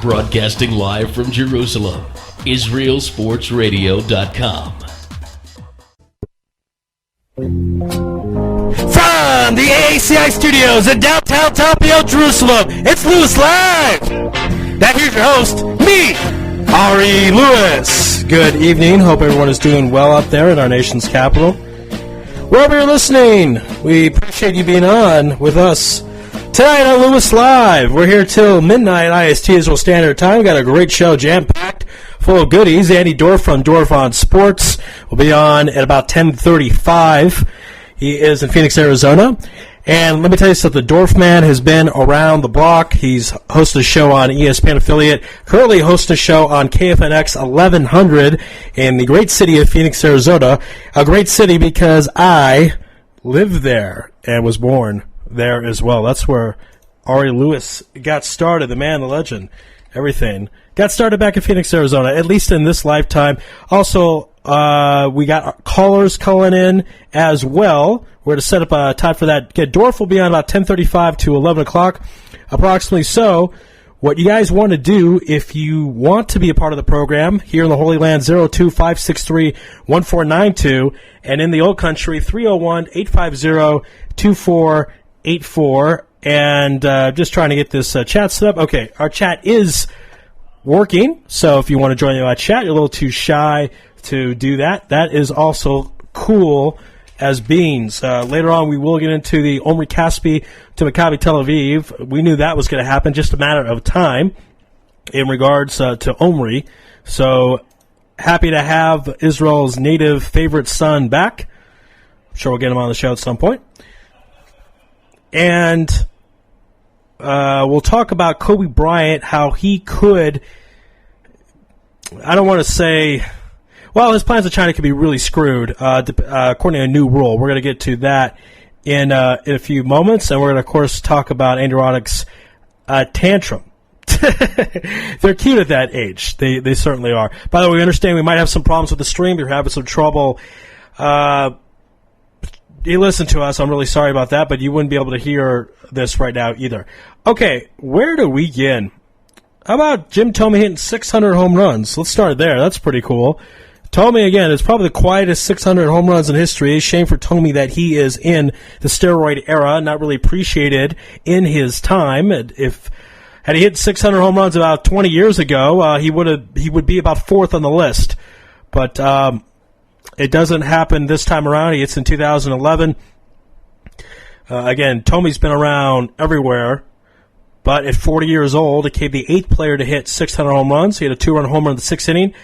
Broadcasting live from Jerusalem, IsraelSportsRadio.com. From the ACI studios in downtown Tapio, Jerusalem, it's Louis Live! Now here's your host, me, Ari Louis. Good evening. Hope everyone is doing well up there in our nation's capital. Wherever you're listening, we appreciate you being on with us tonight on Louis Live. We're here till midnight IST Israel Standard Time. We've got a great show jam-packed, full of goodies. Andy Dorf from Dorf on Sports will be on at about 10:35. He is in Phoenix, Arizona. And let me tell you something, the Dorf man has been around the block. He's hosted a show on ESPN affiliate, currently hosting a show on KFNX 1100 in the great city of Phoenix, Arizona. A great city because I lived there and was born there as well. That's where Ari Louis got started, the man, the legend, everything. Got started back in Phoenix, Arizona, at least in this lifetime. Also, we got callers calling in as well. We're going to set up a time for that. Dorf will be on about 10:35 to 11 o'clock, approximately. So, what you guys want to do, if you want to be a part of the program, here in the Holy Land, 02-563-1492, and in the Old Country, 301-850-2484, and just trying to get this chat set up. Okay, our chat is working, so if you want to join our chat, you're a little too shy to do that. That is also cool as beans. Later on, we will get into the Omri Caspi to Maccabi Tel Aviv. We knew that was going to happen, just a matter of time in regards to Omri. So happy to have Israel's native favorite son back. I'm sure we'll get him on the show at some point. And we'll talk about Kobe Bryant, how he could, I don't want to say, well, his plans with China could be really screwed, according to a new rule. We're going to get to that in a few moments, and we're going to, of course, talk about Andrew Roddick's tantrum. They're cute at that age. They certainly are. By the way, we understand we might have some problems with the stream. You're having some trouble. You listen to us. I'm really sorry about that, but you wouldn't be able to hear this right now either. Okay, where do we begin? How about Jim Thome hitting 600 home runs? Let's start there. That's pretty cool. Thome, again, is probably the quietest 600 home runs in history. It's a shame for Thome that he is in the steroid era, not really appreciated in his time. Had he hit 600 home runs about 20 years ago, he would be about fourth on the list. But it doesn't happen this time around. He hits in 2011. Again, Thome's been around everywhere. But at 40 years old, he became the eighth player to hit 600 home runs. He had a two-run home run in the sixth inning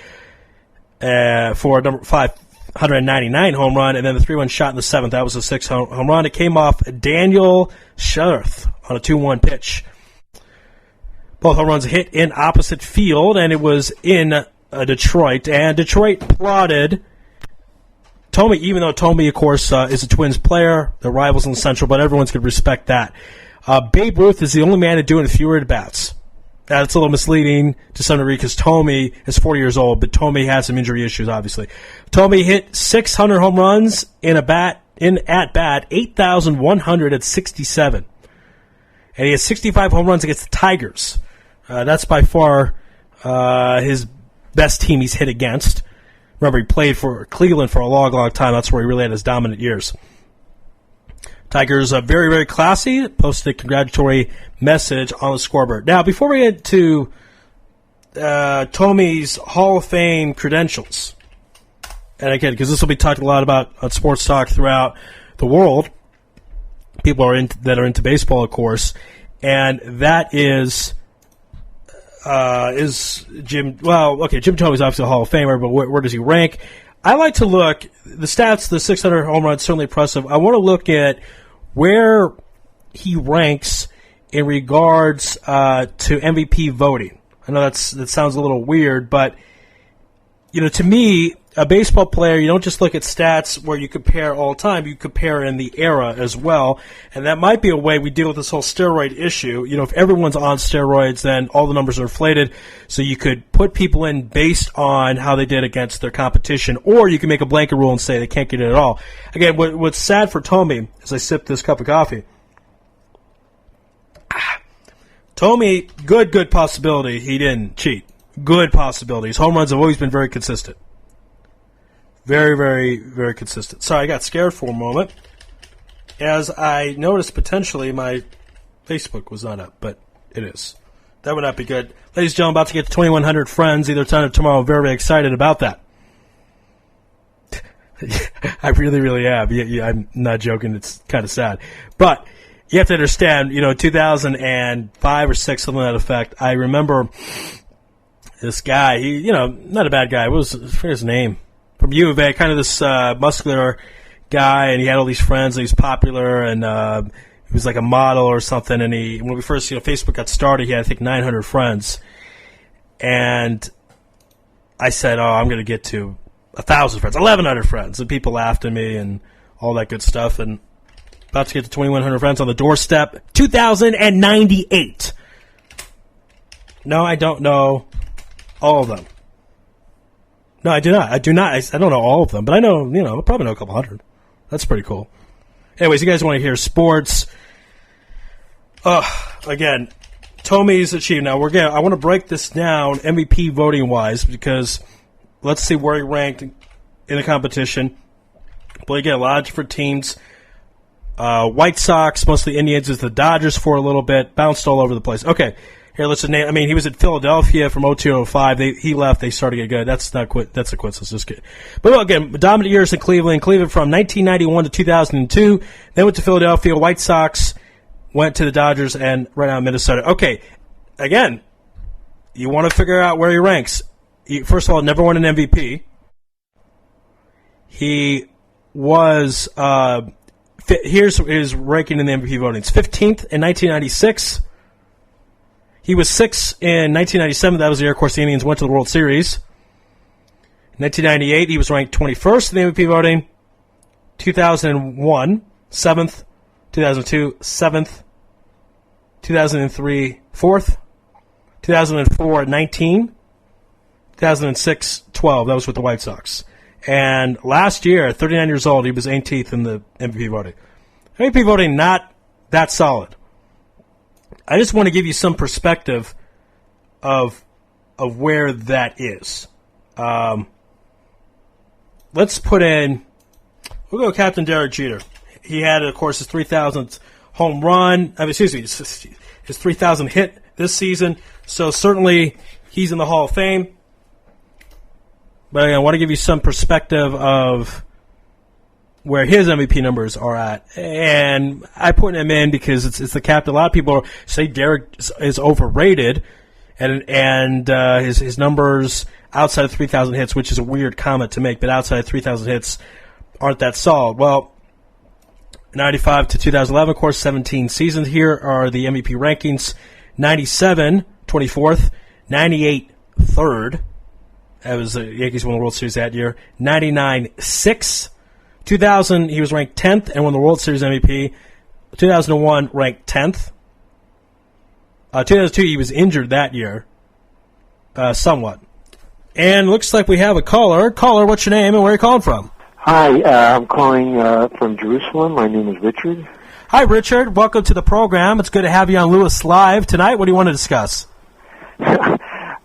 for a number 599 home run, and then the 3-1 shot in the seventh. That was a 6 home run. It came off Daniel Scherth on a 2-1 pitch. Both home runs hit in opposite field, and it was in Detroit. And Detroit applauded Thome, even though Thome, of course, is a Twins player. They're rivals in the Central, but everyone's going to respect that. Babe Ruth is the only man to do it in fewer at-bats. That's a little misleading to some degree because Thome is 40 years old, but Thome has some injury issues, obviously. Thome hit 600 home runs in at-bat, 8,167. And he has 65 home runs against the Tigers. That's by far his best team he's hit against. Remember, he played for Cleveland for a long, long time. That's where he really had his dominant years. Tigers are very, very classy. Posted a congratulatory message on the scoreboard. Now, before we get to Thome's Hall of Fame credentials, and again, because this will be talked a lot about on Sports Talk throughout the world, people that are into baseball, of course, and that is Jim. Well, okay, Jim Thome's obviously a Hall of Famer, but where does he rank? I like to look, the stats, the 600 home runs, certainly impressive. I want to look at where he ranks in regards to MVP voting. I know that sounds a little weird, but to me, a baseball player, you don't just look at stats where you compare all the time. You compare in the era as well. And that might be a way we deal with this whole steroid issue. If everyone's on steroids, then all the numbers are inflated. So you could put people in based on how they did against their competition, or you can make a blanket rule and say they can't get it at all. Again, what's sad for Thome, as I sip this cup of coffee, Tommy, good possibility he didn't cheat. Good possibility. His home runs have always been very consistent. Very, very, very consistent. Sorry, I got scared for a moment as I noticed potentially my Facebook was not up, but it is. That would not be good. Ladies and gentlemen, about to get to 2,100 friends either tonight or tomorrow. Very, very excited about that. I really, really am. Yeah, I'm not joking. It's kind of sad. But you have to understand, 2005 or 6, something to that effect, I remember this guy, he, not a bad guy. What was his name? From U of A, kind of this muscular guy, and he had all these friends, and he was popular, and he was like a model or something, and when we first, Facebook got started, he had, I think, 900 friends. And I said, I'm going to get to 1,000 friends, 1,100 friends, and people laughed at me and all that good stuff, and about to get to 2,100 friends on the doorstep. 2,098. No, I don't know all of them. No, I do not. I don't know all of them, but I know, I probably know a couple hundred. That's pretty cool. Anyways, you guys want to hear sports. Again, Tommy's achieved. Now, I want to break this down MVP voting-wise because let's see where he ranked in the competition. But again, a lot of different teams. White Sox, mostly Indians, is the Dodgers for a little bit. Bounced all over the place. Okay, here, let's name. I mean, he was at Philadelphia from 02 to 05. He left. They started to get good. That's not quit. That's a coincidence. Just kidding. But again, dominant years in Cleveland. Cleveland from 1991 to 2002. Then went to Philadelphia. White Sox went to the Dodgers and right now Minnesota. Okay, again, you want to figure out where he ranks. First of all, never won an MVP. He was. Here's his ranking in the MVP voting. It's 15th in 1996. He was 6th in 1997. That was the year, of course, the Indians went to the World Series. In 1998, he was ranked 21st in the MVP voting. 2001, 7th. 2002, 7th. 2003, 4th. 2004, 19. 2006, 12. That was with the White Sox. And last year, at 39 years old, he was 18th in the MVP voting. MVP voting, not that solid. I just want to give you some perspective of where that is. Let's put in, we'll go Captain Derek Jeter. He had, of course, his 3,000th home run. His 3,000th hit this season. So certainly he's in the Hall of Fame. But again, I want to give you some perspective of where his MVP numbers are at. And I put him in because it's the captain. A lot of people say Derek is overrated, and his numbers outside of 3,000 hits, which is a weird comment to make, but outside of 3,000 hits aren't that solid. Well, 95 to 2011, of course, 17 seasons. Here are the MVP rankings. 97, 24th. 98, 3rd. That was the Yankees won the World Series that year. 99, 6th. 2000, he was ranked 10th and won the World Series MVP. 2001, ranked 10th. 2002, he was injured that year. Somewhat. And looks like we have a caller. Caller, what's your name and where are you calling from? Hi, I'm calling from Jerusalem. My name is Richard. Hi, Richard. Welcome to the program. It's good to have you on Louis Live tonight. What do you want to discuss?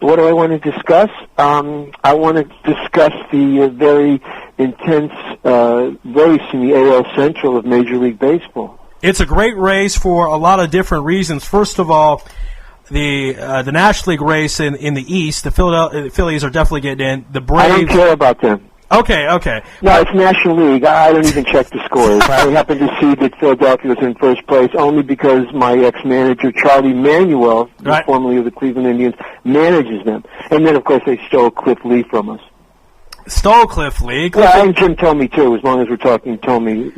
What do I want to discuss? I want to discuss the very intense race in the AL Central of Major League Baseball. It's a great race for a lot of different reasons. First of all, the National League race in the East, the Phillies are definitely getting in. The Braves. I don't care about them. Okay. No, it's National League. I don't even check the scores. I happen to see that Philadelphia was in first place only because my ex-manager, Charlie Manuel, right, formerly of the Cleveland Indians, manages them. And then, of course, they stole Cliff Lee from us. Stole Cliff Lee? Yeah, and Jim Thome, too, as long as we're talking Thome.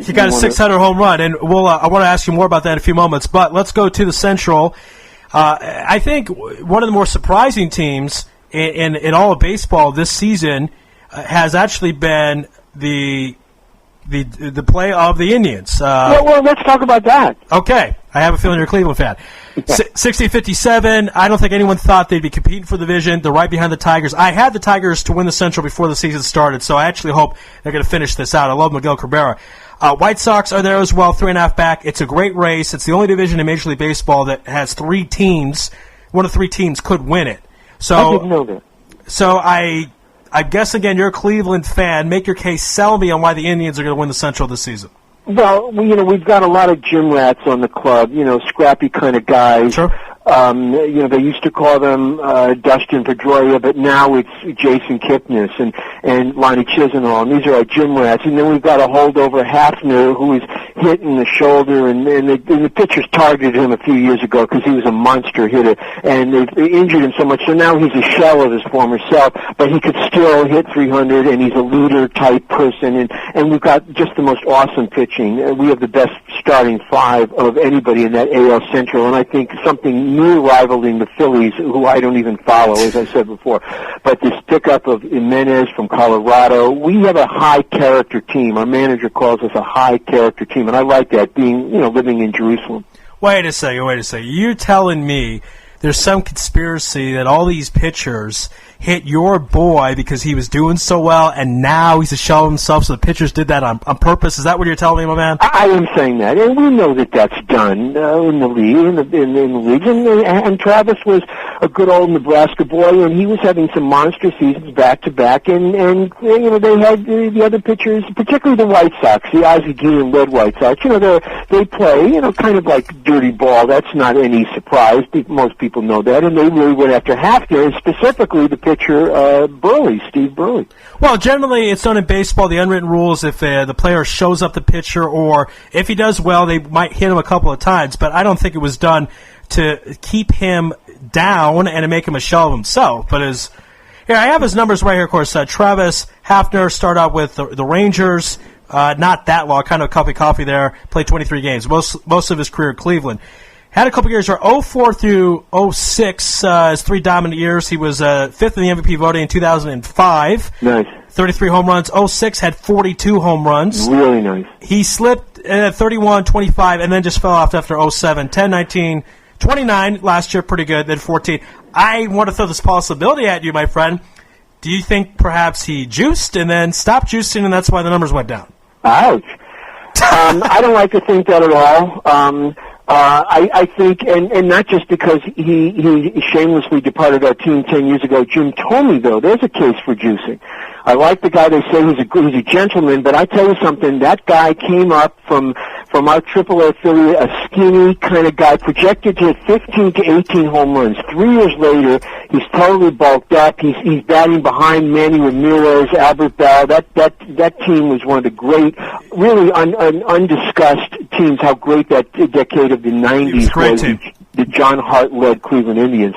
He got a 600 home run, and I want to ask you more about that in a few moments. But let's go to the Central. I think one of the more surprising teams in all of baseball this season has actually been the play of the Indians. Well, let's talk about that. Okay. I have a feeling you're a Cleveland fan. 60-57, I don't think anyone thought they'd be competing for the division. They're right behind the Tigers. I had the Tigers to win the Central before the season started, so I actually hope they're going to finish this out. I love Miguel Cabrera. White Sox are there as well, 3.5 back. It's a great race. It's the only division in Major League Baseball that has 3 teams. One of 3 teams could win it. So, I didn't know that. So I guess, again, you're a Cleveland fan. Make your case. Sell me on why the Indians are going to win the Central this season. Well, we've got a lot of gym rats on the club, scrappy kind of guys. Sure. They used to call them Dustin Pedroia, but now it's Jason Kipnis and Lonnie Chisenhall, and these are our gym rats. And then we've got a holdover Hafner who is hit in the shoulder, and the pitchers targeted him a few years ago because he was a monster hitter, and they injured him so much, so now he's a shell of his former self, but he could still hit 300, and he's a looter-type person, and we've got just the most awesome pitching. We have the best starting 5 of anybody in that AL Central, and I think something new rivaling the Phillies, who I don't even follow, as I said before. But this pickup of Jimenez from Colorado, we have a high-character team. Our manager calls us a high-character team, and I like that, being, living in Jerusalem. Wait a second. You're telling me there's some conspiracy that all these pitchers hit your boy because he was doing so well, and now he's a shell of himself, so the pitchers did that on purpose? Is that what you're telling me, my man? I am saying that, and we know that that's done in the league, in the leagues. And Travis was a good old Nebraska boy, and he was having some monster seasons back to back. And they had the other pitchers, particularly the White Sox, the Ozzie Guillen-led White Sox. They play, kind of like dirty ball. That's not any surprise. Most people know that, and they really went after Hafner, and specifically the pitcher Steve Burley. Well, generally it's done in baseball, the unwritten rules, if the player shows up the pitcher, or if he does well, they might hit him a couple of times, but I don't think it was done to keep him down and to make him a shell of himself. But here I have his numbers right here, of course. Travis Hafner started out with the Rangers, not that long, kind of a cup of coffee there, played 23 games, most of his career at Cleveland. Had a couple years where 04 through 06, his 3 dominant years. He was 5th in the MVP voting in 2005. Nice. 33 home runs. 06 had 42 home runs. Really nice. He slipped at 31, 25, and then just fell off after 07. 10, 19, 29 last year, pretty good. Then 14. I want to throw this possibility at you, my friend. Do you think perhaps he juiced and then stopped juicing, and that's why the numbers went down? Ouch. I don't like to think that at all. I think, and not just because he shamelessly departed our team 10 years ago. Jim Thome, though, there's a case for juicing. I like the guy. They say he's a gentleman, but I tell you something, that guy came up from our AAA affiliate, a skinny kind of guy, projected to hit 15 to 18 home runs. 3 years later, he's totally bulked up. He's batting behind Manny Ramirez, Albert Bell. That team was one of the great, really undiscussed teams. How great that decade of the 90s was. The John Hart-led Cleveland Indians.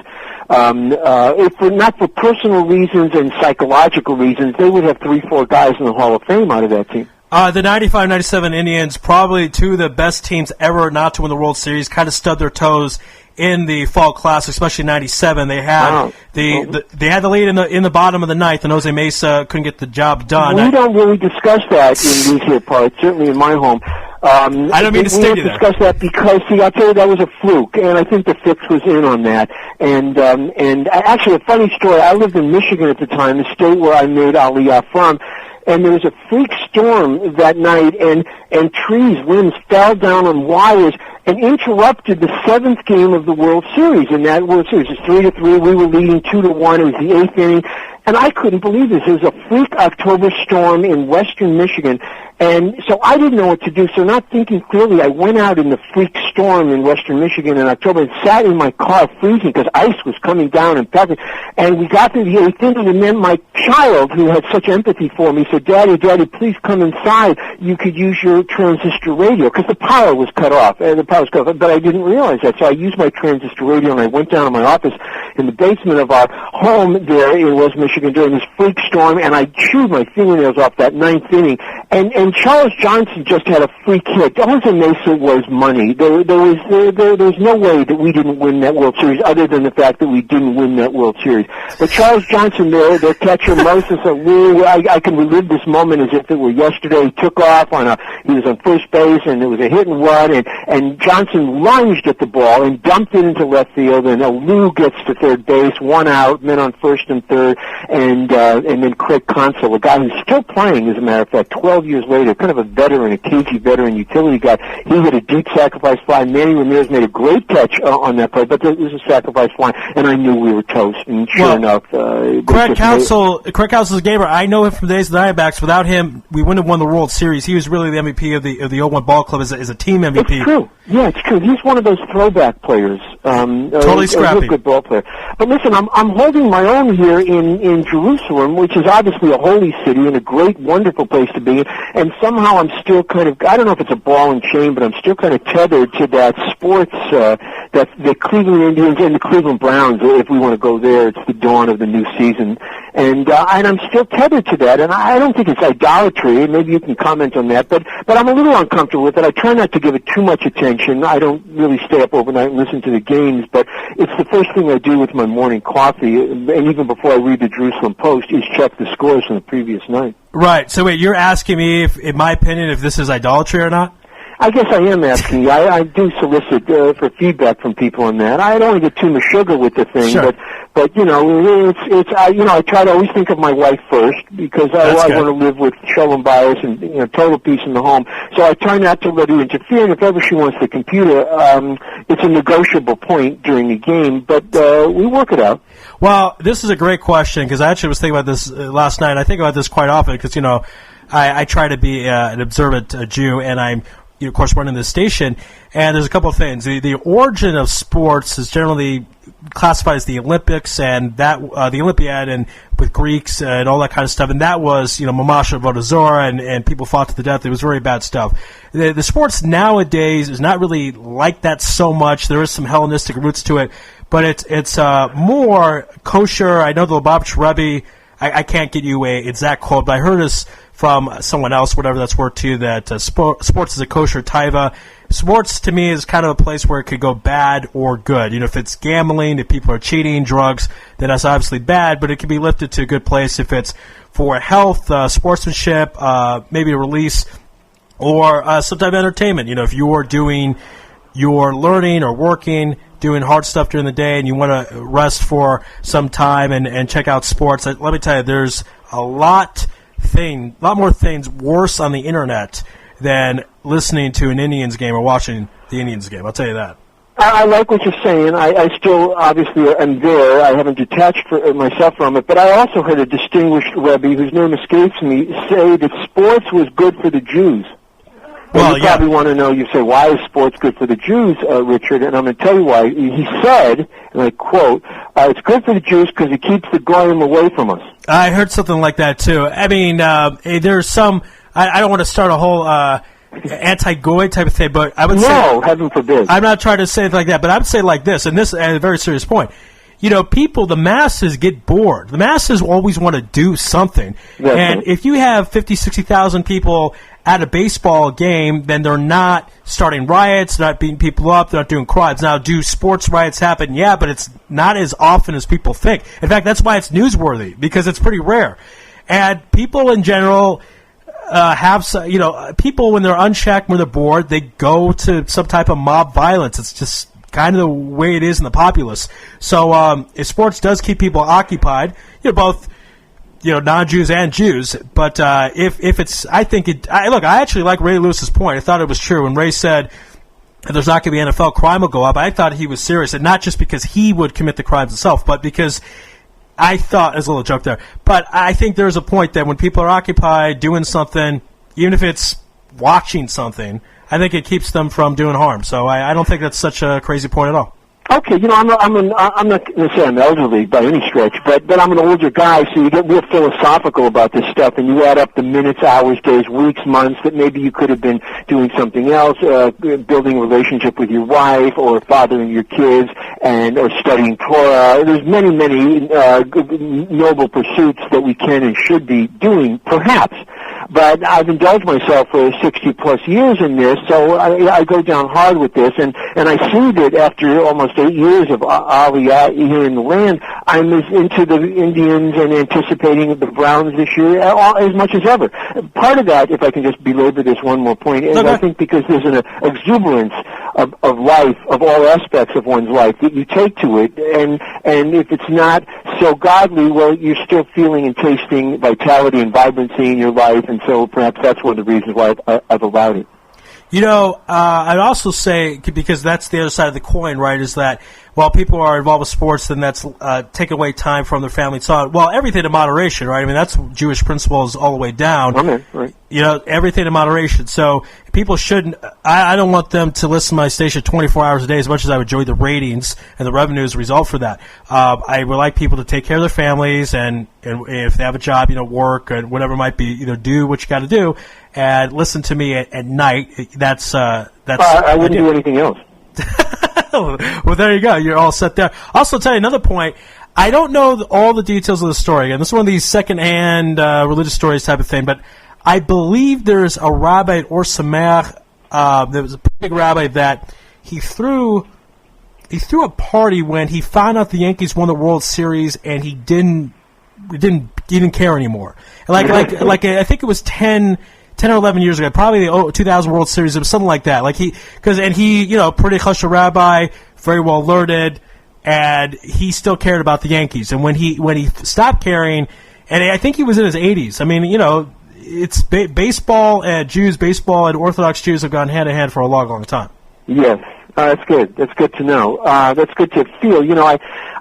If not for personal reasons and psychological reasons, they would have 3-4 guys in the Hall of Fame out of that team. The 95-97 Indians, probably 2 of the best teams ever not to win the World Series, kind of stubbed their toes in the Fall Classic, especially '97. They had they had the lead in the bottom of the ninth, and Jose Mesa couldn't get the job done. We don't really discuss that in these here parts, certainly in my home. I don't mean to stick you there. We don't discuss that because, see, I'll tell you, that was a fluke, and I think the fix was in on that. And actually, a funny story, I lived in Michigan at the time, the state where I made Aliyah from, and there was a freak storm that night, and trees, limbs fell down on wires and interrupted the 7th game of the World Series. And that World Series was 3-3. We were leading 2-1. It was the 8th inning. And I couldn't believe this. It was a freak October storm in western Michigan. And so I didn't know what to do. So not thinking clearly, I went out in the freak storm in western Michigan in October and sat in my car freezing because ice was coming down and pelting. And we got to the 8th inning, and then my child, who had such empathy for me, said, Daddy, please come inside. You could use your transistor radio, because the power was cut off. But I didn't realize that. So I used my transistor radio, and I went down to my office in the basement of our home there in West Michigan during this freak storm, and I chewed my fingernails off that 9th inning. And Charles Johnson just had a free kick. Jose Mesa was money. There was no way that we didn't win that World Series, other than the fact that we didn't win that World Series. But Charles Johnson, their catcher Moses Alou, I can relive this moment as if it were yesterday. He took off he was on first base, and it was a hit and run, and Johnson lunged at the ball and dumped it into left field, and Alou gets to third base, 1 out, men on first and third, and then Craig Consul, a guy who's still playing, as a matter of fact, 12 years later, kind of a veteran, a cagey veteran utility guy. He hit a deep sacrifice fly. Manny Ramirez made a great catch on that play, but it was a sacrifice fly, and I knew we were toast. And sure enough, Craig Counsell's gamer. I know him from the days of the Diamondbacks. Without him, we wouldn't have won the World Series. He was really the MVP of the 01 ball club as a team MVP. It's true. Yeah, it's true. He's one of those throwback players. Totally scrappy. A real good ball player. But listen, I'm holding my own here in Jerusalem, which is obviously a holy city and a great, wonderful place to be in. And somehow I'm still kind of, I don't know if it's a ball and chain, but I'm still kind of tethered to that sports, that the Cleveland Indians and the Cleveland Browns. If we want to go there, it's the dawn of the new season. And I'm still tethered to that. And I don't think it's idolatry. Maybe you can comment on that. But I'm a little uncomfortable with it. I try not to give it too much attention. I don't really stay up overnight and listen to the games, but it's the first thing I do with my morning coffee, and even before I read the Jerusalem Post, is check the scores from the previous night. Right. So wait, you're asking me, if, in my opinion, if this is idolatry or not? I guess I am asking you. I do solicit for feedback from people on that. I don't want to get too much sugar with the thing, sure. but I try to always think of my wife first, because I want to live with shalom bias and total peace in the home. So I try not to let her interfere. And if ever she wants the computer, it's a negotiable point during the game, but we work it out. Well, this is a great question, because I actually was thinking about this last night. I think about this quite often because I try to be an observant Jew, and I'm of course running this station, and there's a couple of things. The origin of sports is generally classified as the Olympics and that the Olympiad, and with Greeks and all that kind of stuff, and that was Mamash Vodazora, and people fought to the death. It was very bad stuff. The sports nowadays is not really like that so much. There is some Hellenistic roots to it, but it's more kosher. I know the Lubavitch Rebbe, I can't get you a exact quote, but I heard this from someone else, whatever that's worth to you, that sports is a kosher taiva. Sports, to me, is kind of a place where it could go bad or good. If it's gambling, if people are cheating, drugs, then that's obviously bad, but it can be lifted to a good place if it's for health, sportsmanship, maybe a release, or some type of entertainment. If you're learning or working, doing hard stuff during the day, and you want to rest for some time and check out sports, let me tell you, there's a lot more things worse on the internet than listening to an Indians game or watching the Indians game. I'll tell you that. I like what you're saying. I still obviously am there. I haven't detached myself from it, but I also heard a distinguished Rebbe, whose name escapes me, say that sports was good for the Jews. Well, you probably want to know, you say, why is sports good for the Jews, Richard? And I'm going to tell you why. He said, and I quote, it's good for the Jews because it keeps the goyim away from us. I heard something like that, too. I mean, there's some, I don't want to start a whole anti-goy type of thing, but I would say... No, heaven forbid. I'm not trying to say it like that, but I would say like this, and this is a very serious point. People, the masses get bored. The masses always want to do something. That's and right. If you have 50, 60,000 people at a baseball game, then they're not starting riots, they're not beating people up, they're not doing crimes. Now, do sports riots happen? Yeah, but it's not as often as people think. In fact, that's why it's newsworthy, because it's pretty rare. And people in general people, when they're unchecked, when they're bored, they go to some type of mob violence. It's just kind of the way it is in the populace. So if sports does keep people occupied, both non-Jews and Jews, but if it's, I think it. I actually like Ray Lewis's point. I thought it was true when Ray said that there's not going to be NFL crime will go up. I thought he was serious, and not just because he would commit the crimes himself, but because I thought, there's a little joke there, but I think there's a point that when people are occupied doing something, even if it's watching something, I think it keeps them from doing harm. So I don't think that's such a crazy point at all. Okay, I'm not going to say I'm elderly by any stretch, but I'm an older guy, so you get real philosophical about this stuff, and you add up the minutes, hours, days, weeks, months that maybe you could have been doing something else, building a relationship with your wife, or fathering your kids, or studying Torah. There's many, many noble pursuits that we can and should be doing, perhaps. but I've indulged myself for 60 plus years in this, so I go down hard with this, and I see that after almost 8 years of Aliyah here in the land, I'm as into the Indians and anticipating the Browns this year as much as ever. Part of that, if I can just belabor this one more point, is I think because there's an exuberance of life, of all aspects of one's life that you take to it, and if it's not so godly, well, you're still feeling and tasting vitality and vibrancy in your life, and so perhaps that's one of the reasons why I've allowed it. You know, I'd also say, because that's the other side of the coin, right, is that while people are involved with sports, then that's taking away time from their family. So, well, everything in moderation, right? I mean, that's Jewish principles all the way down. Amen, right. You know, everything in moderation. So people shouldn't – I don't want them to listen to my station 24 hours a day as much as I would enjoy the ratings and the revenue as a result for that. I would like people to take care of their families and if they have a job, work and whatever it might be, do what you got to do and listen to me at night. That's I wouldn't do anything else. Well, there you go. You're all set there. Also, tell you another point. I don't know all the details of the story. Again, this is one of these second-hand religious stories type of thing, but I believe there's a rabbi at Or Sameach, there was a big rabbi that he threw a party when he found out the Yankees won the World Series, and he didn't care anymore. Like I think it was 10 or 11 years ago, probably the 2000 World Series, it was something like that. He, pretty chashuv rabbi, very well learned, and he still cared about the Yankees. And when he stopped caring, and I think he was in his 80s. I mean, it's baseball and Jews, baseball and Orthodox Jews have gone hand in hand for a long, long time. Yes. That's good. That's good to know. That's good to feel.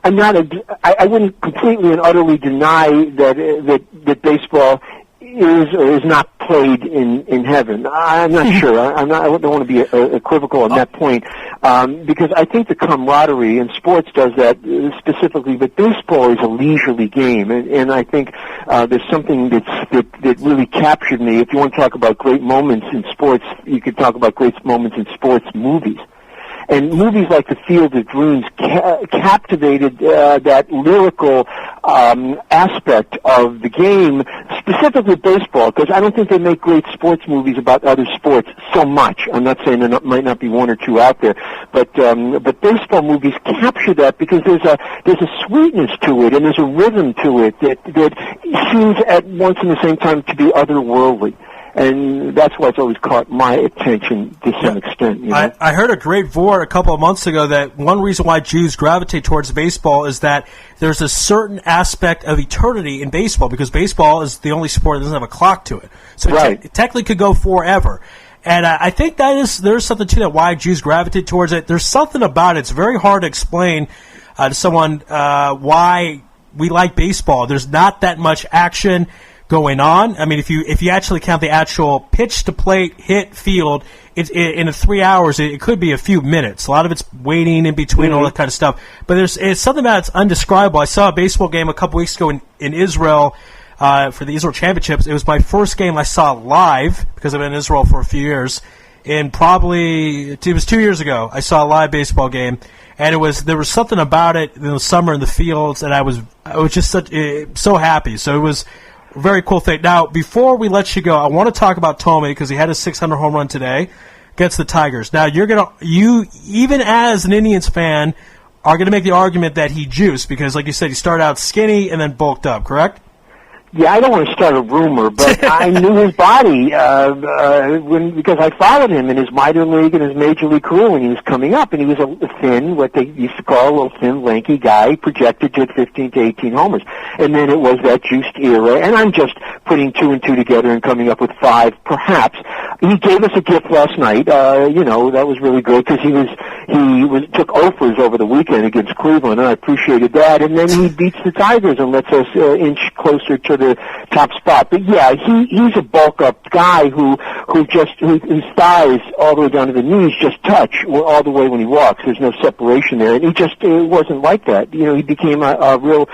I wouldn't completely and utterly deny that baseball is or is not played in heaven. I'm not sure. I don't want to be equivocal on that point, because I think the camaraderie, and sports does that specifically, but baseball is a leisurely game, and I think there's something that really captured me. If you want to talk about great moments in sports, you could talk about great moments in sports movies. And movies like The Field of Dreams captivated that lyrical aspect of the game, specifically baseball, because I don't think they make great sports movies about other sports so much. I'm not saying there might not be one or two out there, but baseball movies capture that because there's a sweetness to it and there's a rhythm to it that seems at once and the same time to be otherworldly. And that's why it's always caught my attention to some extent. I heard a great vort a couple of months ago that one reason why Jews gravitate towards baseball is that there's a certain aspect of eternity in baseball, because baseball is the only sport that doesn't have a clock to it. So it technically could go forever. And I think there's something to that, why Jews gravitate towards it. There's something about it. It's very hard to explain to someone why we like baseball. There's not that much action going on. I mean, if you actually count the actual pitch to plate, hit, field, in 3 hours, it could be a few minutes. A lot of it's waiting in between, all that kind of stuff. But it's something about it's undescribable. I saw a baseball game a couple weeks ago in Israel for the Israel Championships. It was my first game I saw live, because I've been in Israel for a few years. And it was 2 years ago, I saw a live baseball game. And there was something about it in the summer in the fields, and I was just so happy. So it was very cool thing. Now, before we let you go, I want to talk about Tomei, because he had a 600 home run today against the Tigers. Now, you even as an Indians fan, are going to make the argument that he juiced, because, like you said, he started out skinny and then bulked up, correct? Yeah, I don't want to start a rumor, but I knew his body because I followed him in his minor league and his major league career when he was coming up, and he was a thin, what they used to call a little thin, lanky guy, projected to hit 15 to 18 homers. And then it was that juiced era, and I'm just putting two and two together and coming up with 5, perhaps. He gave us a gift last night. That was really good, because he took offers over the weekend against Cleveland, and I appreciated that. And then he beats the Tigers and lets us inch closer to the top spot. But yeah, he's a bulk up guy whose thighs all the way down to the knees just touch all the way when he walks. There's no separation there, and it wasn't like that. He became a real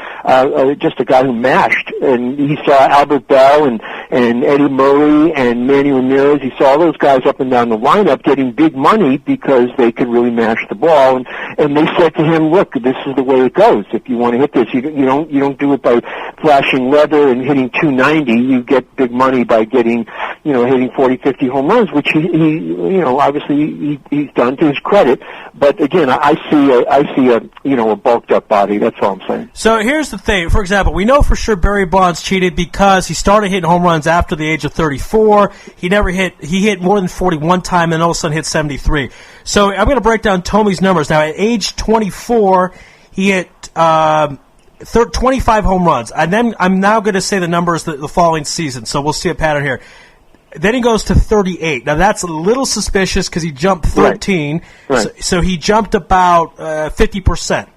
just a guy who mashed. And he saw Albert Bell and Eddie Murray and Manny Ramirez. He saw those guys up and down the lineup getting big money because they could really mash the ball. And they said to him, look, this is the way it goes. If you want to hit this, you don't do it by flashing leather and hitting 290. You get big money by getting, hitting 40, 50 home runs, which he obviously he's done to his credit. But again, I see a bulked up body. That's all I'm saying. So here's the thing. For example, we know for sure Barry Bonds cheated because he started hitting home runs after the age of 34. He hit more than 41 time and all of a sudden hit 73. So I'm going to break down Tomey's numbers. Now, at age 24, he hit 25 home runs. And then I'm now going to say the numbers the following season, so we'll see a pattern here. Then he goes to 38. Now, that's a little suspicious because he jumped 13. Right. So he jumped about 50%.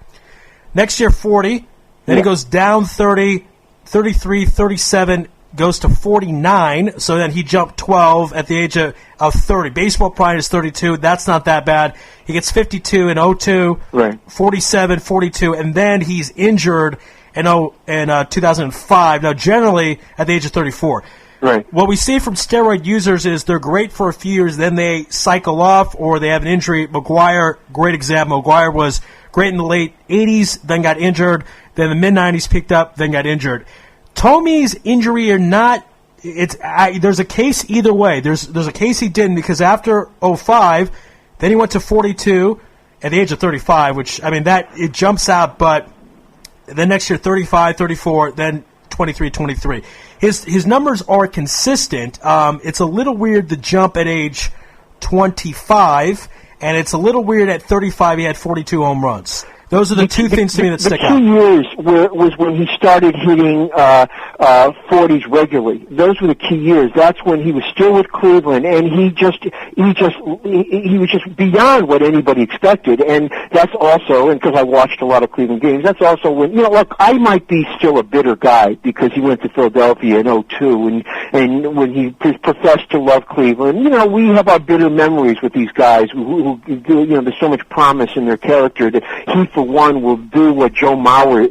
Next year, 40. Then he goes down 30, 33, 37, goes to 49. So then he jumped 12 at the age of 30. Baseball prime is 32. That's not that bad. He gets 52 in 02, 47, 42, and then he's injured in 2005. Now, generally, at the age of 34. Right. What we see from steroid users is they're great for a few years, then they cycle off or they have an injury. McGwire, great example. McGwire was great in the late 80s, then got injured. Then the mid-90s picked up, then got injured. Tomey's injury or not, there's a case either way. There's a case he didn't because after 05, then he went to 42 at the age of 35, which, it jumps out, but then next year 35, 34, then 23, 23. His numbers are consistent. It's a little weird the jump at age 25, and it's a little weird at 35 he had 42 home runs. Those are the two things to me that stick out. The 2 years was when he started hitting 40s regularly. Those were the key years. That's when he was still with Cleveland, and he was just beyond what anybody expected. And that's also, and because I watched a lot of Cleveland games, that's also when, look, I might be still a bitter guy because he went to Philadelphia in 02, and when he professed to love Cleveland, we have our bitter memories with these guys who do, there's so much promise in their character that he, for one, will do what Joe Mauer,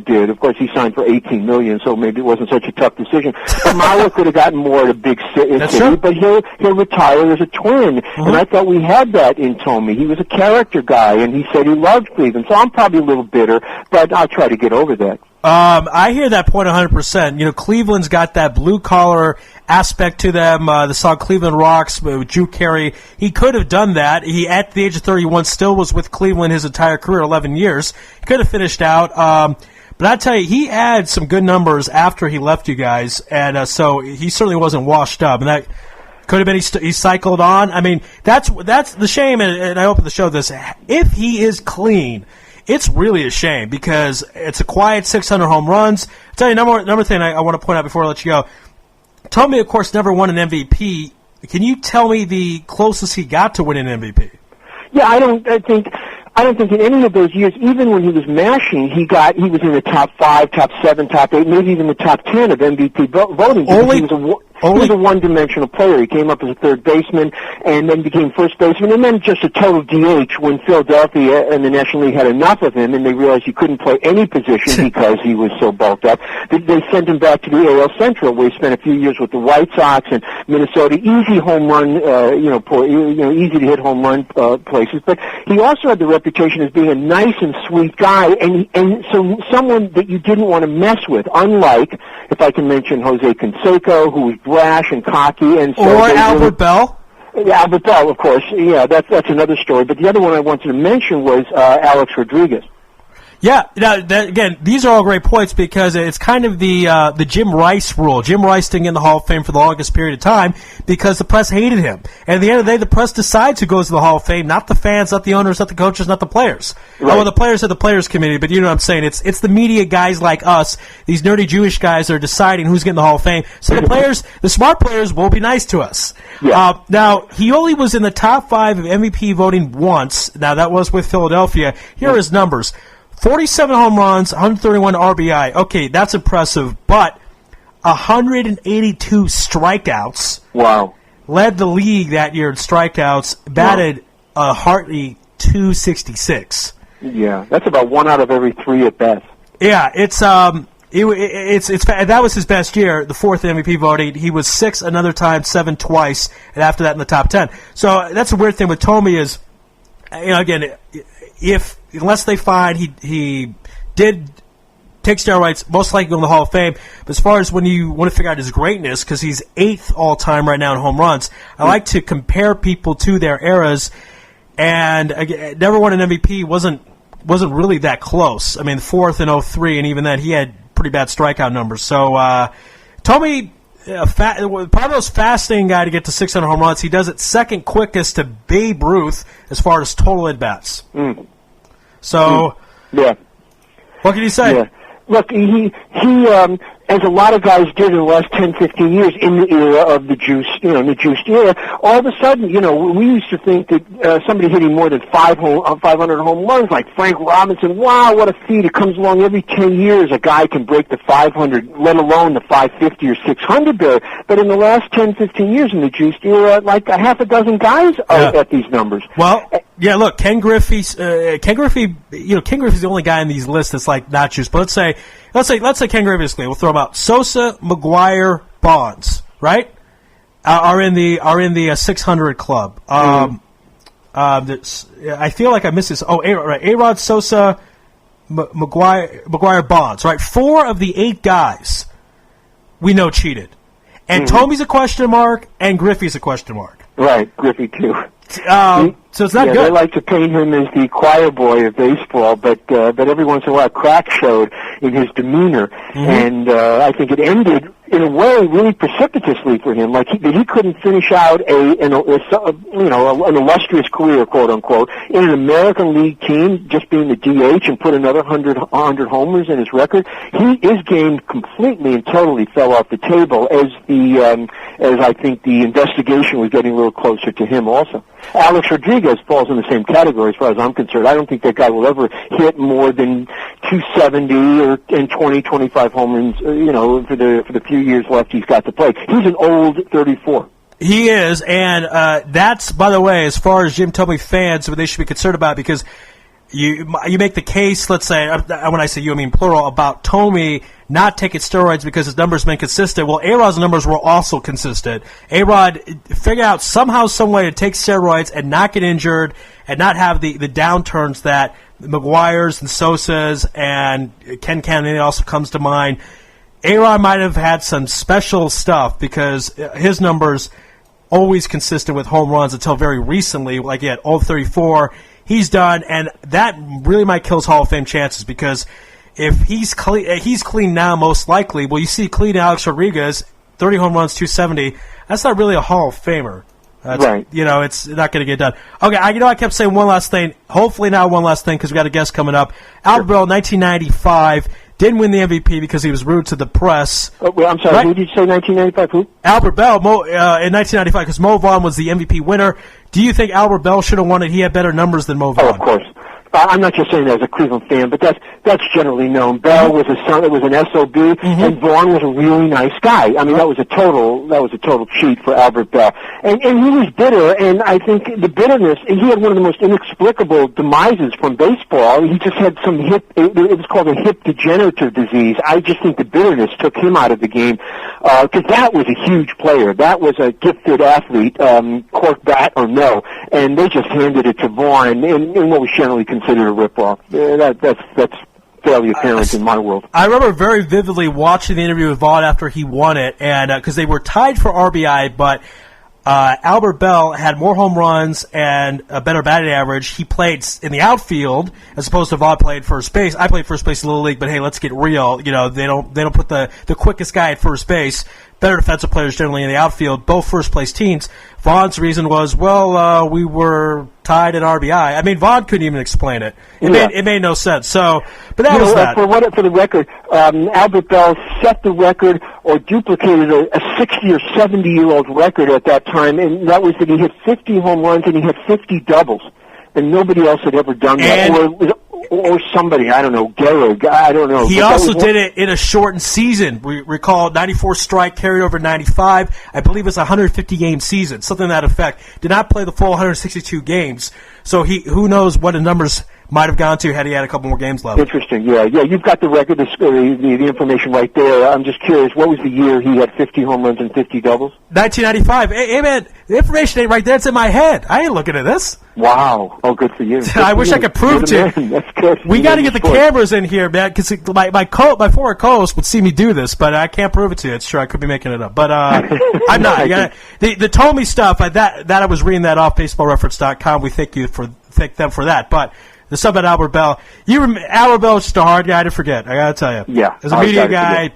did. Of course, he signed for $18 million, so maybe it wasn't such a tough decision. But Mauer could have gotten more at a big city, but he'll retire as a Twin. Mm-hmm. And I thought we had that in Tomey. He was a character guy, and he said he loved Cleveland. So I'm probably a little bitter, but I'll try to get over that. I hear that point 100%. Cleveland's got that blue-collar aspect to them. The song Cleveland Rocks with Drew Carey. He could have done that. He, at the age of 31, still was with Cleveland his entire career, 11 years. He could have finished out. But I tell you, he had some good numbers after he left you guys, and so he certainly wasn't washed up. And that could have been he cycled on. That's the shame, and I opened the show this. If he is clean, it's really a shame because it's a quiet 600 home runs. I'll tell you, number thing I want to point out before I let you go. Tomey, of course, never won an MVP. Can you tell me the closest he got to winning an MVP? Yeah, I don't think in any of those years, even when he was mashing, he was in the top 5, top 7, top 8, maybe even the top 10 of MVP voting. He was a one-dimensional player. He came up as a third baseman and then became first baseman and then just a total DH when Philadelphia and the National League had enough of him and they realized he couldn't play any position because he was so bulked up. They sent him back to the AL Central where he spent a few years with the White Sox and Minnesota. Easy home run, easy to hit home run places. But he also had the reputation as being a nice and sweet guy and so someone that you didn't want to mess with, unlike, if I can mention Jose Canseco, who was brash and cocky, and so Albert Bell. Yeah, Albert Bell, of course. Yeah, that's another story. But the other one I wanted to mention was Alex Rodriguez. Yeah, again, these are all great points because it's kind of the Jim Rice rule. Jim Rice didn't get in the Hall of Fame for the longest period of time because the press hated him. And at the end of the day, the press decides who goes to the Hall of Fame, not the fans, not the owners, not the coaches, not the players. Right. Well, the players are the Players Committee, but you know what I'm saying. It's the media guys like us, these nerdy Jewish guys that are deciding who's getting the Hall of Fame. So the players, the smart players, will be nice to us. Yeah. Now, he only was in the top 5 of MVP voting once. Now, that was with Philadelphia. Here are his numbers. 47 home runs, 131 RBI. Okay, that's impressive, but 182 strikeouts. Wow. Led the league that year in strikeouts, batted a hearty 266. Yeah, that's about 1 out of every 3 at best. Yeah, it's That was his best year, the fourth MVP voting. He was 6 another time, 7 twice, and after that in the top 10. So that's the weird thing with Tomey is, again, unless they find he did take steroids, most likely go in the Hall of Fame. But as far as when you want to figure out his greatness, because he's 8th all-time right now in home runs, I like to compare people to their eras. And again, never won an MVP wasn't really that close. I mean, 4th in 03, and even then he had pretty bad strikeout numbers. So Tomey, probably the most fascinating guy to get to 600 home runs. He does it second quickest to Babe Ruth as far as total at-bats. So, yeah. What can you say? Yeah. Look, he as a lot of guys did in the last 10, 15 years in the era of the juiced era, all of a sudden, we used to think that somebody hitting more than 500 home runs, like Frank Robinson, wow, what a feat. It comes along every 10 years, a guy can break the 500, let alone the 550 or 600 barrier. But in the last 10, 15 years in the juiced era, like a half a dozen guys are at these numbers. Well, yeah, look, Ken Griffey's the only guy in these lists that's like not juiced. But let's say Ken Griffey's clean. We'll throw him out. Sosa, McGuire, Bonds, right? Are in the 600 club. I feel like I missed this. Oh, A-Rod, Sosa, McGuire, Bonds, right? 4 of the 8 guys we know cheated. And Tomey's a question mark, and Griffey's a question mark. Right, Griffey too. So it's not good. They like to paint him as the choir boy of baseball, but every once in a while, a crack showed in his demeanor, and I think it ended in a way really precipitously for him. Like he couldn't finish out an illustrious career, quote unquote, in an American League team, just being the DH and put another 100 homers in his record. His game completely and totally fell off the table as I think the investigation was getting a little closer to him also. Alex Rodriguez falls in the same category as far as I'm concerned. I don't think that guy will ever hit more than 270 and 20, 25 home runs, for the few years left he's got to play. He's an old 34. He is, and that's, by the way, as far as Jim Tomey fans, what they should be concerned about, because you make the case, let's say, when I say you, I mean plural, about Tomey not taking steroids because his numbers have been consistent. Well, A-Rod's numbers were also consistent. A-Rod figured out somehow, some way to take steroids and not get injured and not have the downturns that McGuire's and Sosa's and Ken Kennedy also comes to mind. A-Rod might have had some special stuff because his numbers always consistent with home runs until very recently, like he had all 34. He's done, and that really might kill his Hall of Fame chances because if he's clean now, most likely. Well, you see clean Alex Rodriguez, 30 home runs, 270. That's not really a Hall of Famer. Right. It's not going to get done. Okay, I kept saying one last thing. Hopefully now one last thing because we got a guest coming up. Albert Bell, 1995, didn't win the MVP because he was rude to the press. Oh, wait, I'm sorry, right? Who did you say 1995? Who? Albert Bell in 1995 because Mo Vaughn was the MVP winner. Do you think Albert Bell should have won it? He had better numbers than Mo Vaughn. Oh, of course. I'm not just saying that as a Cleveland fan, but that's generally known. Bell was an SOB, and Vaughn was a really nice guy. I mean, that was a total cheat for Albert Bell, and he was bitter. And I think the bitterness, he had one of the most inexplicable demises from baseball. He just had some it was called a hip degenerative disease. I just think the bitterness took him out of the game because that was a huge player. That was a gifted athlete, cork bat or no, and they just handed it to Vaughn in what was generally considered a ripoff. That's fairly apparent in my world. I remember very vividly watching the interview with Vaughn after he won it, and because they were tied for RBI, but Albert Bell had more home runs and a better batting average. He played in the outfield as opposed to Vaughn played first base. I played first base in Little League, but hey, let's get real. They don't put the quickest guy at first base. Better defensive players generally in the outfield, both first-place teams. Vaughn's reason was, we were tied at RBI. I mean, Vaughn couldn't even explain it. It made no sense. So, but that was that. For the record, Albert Bell set the record or duplicated a 60 or 70-year-old record at that time, and that was that he hit 50 home runs and he had 50 doubles, and nobody else had ever done that. Or somebody, I don't know, Gehrig, I don't know. He also did it in a shortened season. We recall 94 strike carried over 95. I believe it's a 150-game season, something to that effect. Did not play the full 162 games. So who knows what the numbers might have gone to had he had a couple more games left. Interesting. Yeah. You've got the record, the information right there. I'm just curious, what was the year he had 50 home runs and 50 doubles? 1995. Hey, man, the information ain't right there. It's in my head. I ain't looking at this. Wow. Oh, good for you. I wish I could prove to you. That's good. We got to get the cameras in here, man, because my former co-host would see me do this, but I can't prove it to you. It's true. I could be making it up. But I'm not. The Tomey stuff, that I was reading that off baseballreference.com. We thank them for that. But the stuff about Albert Bell, Albert Bell is just a hard guy to forget, I got to tell you. Yeah. As a media guy,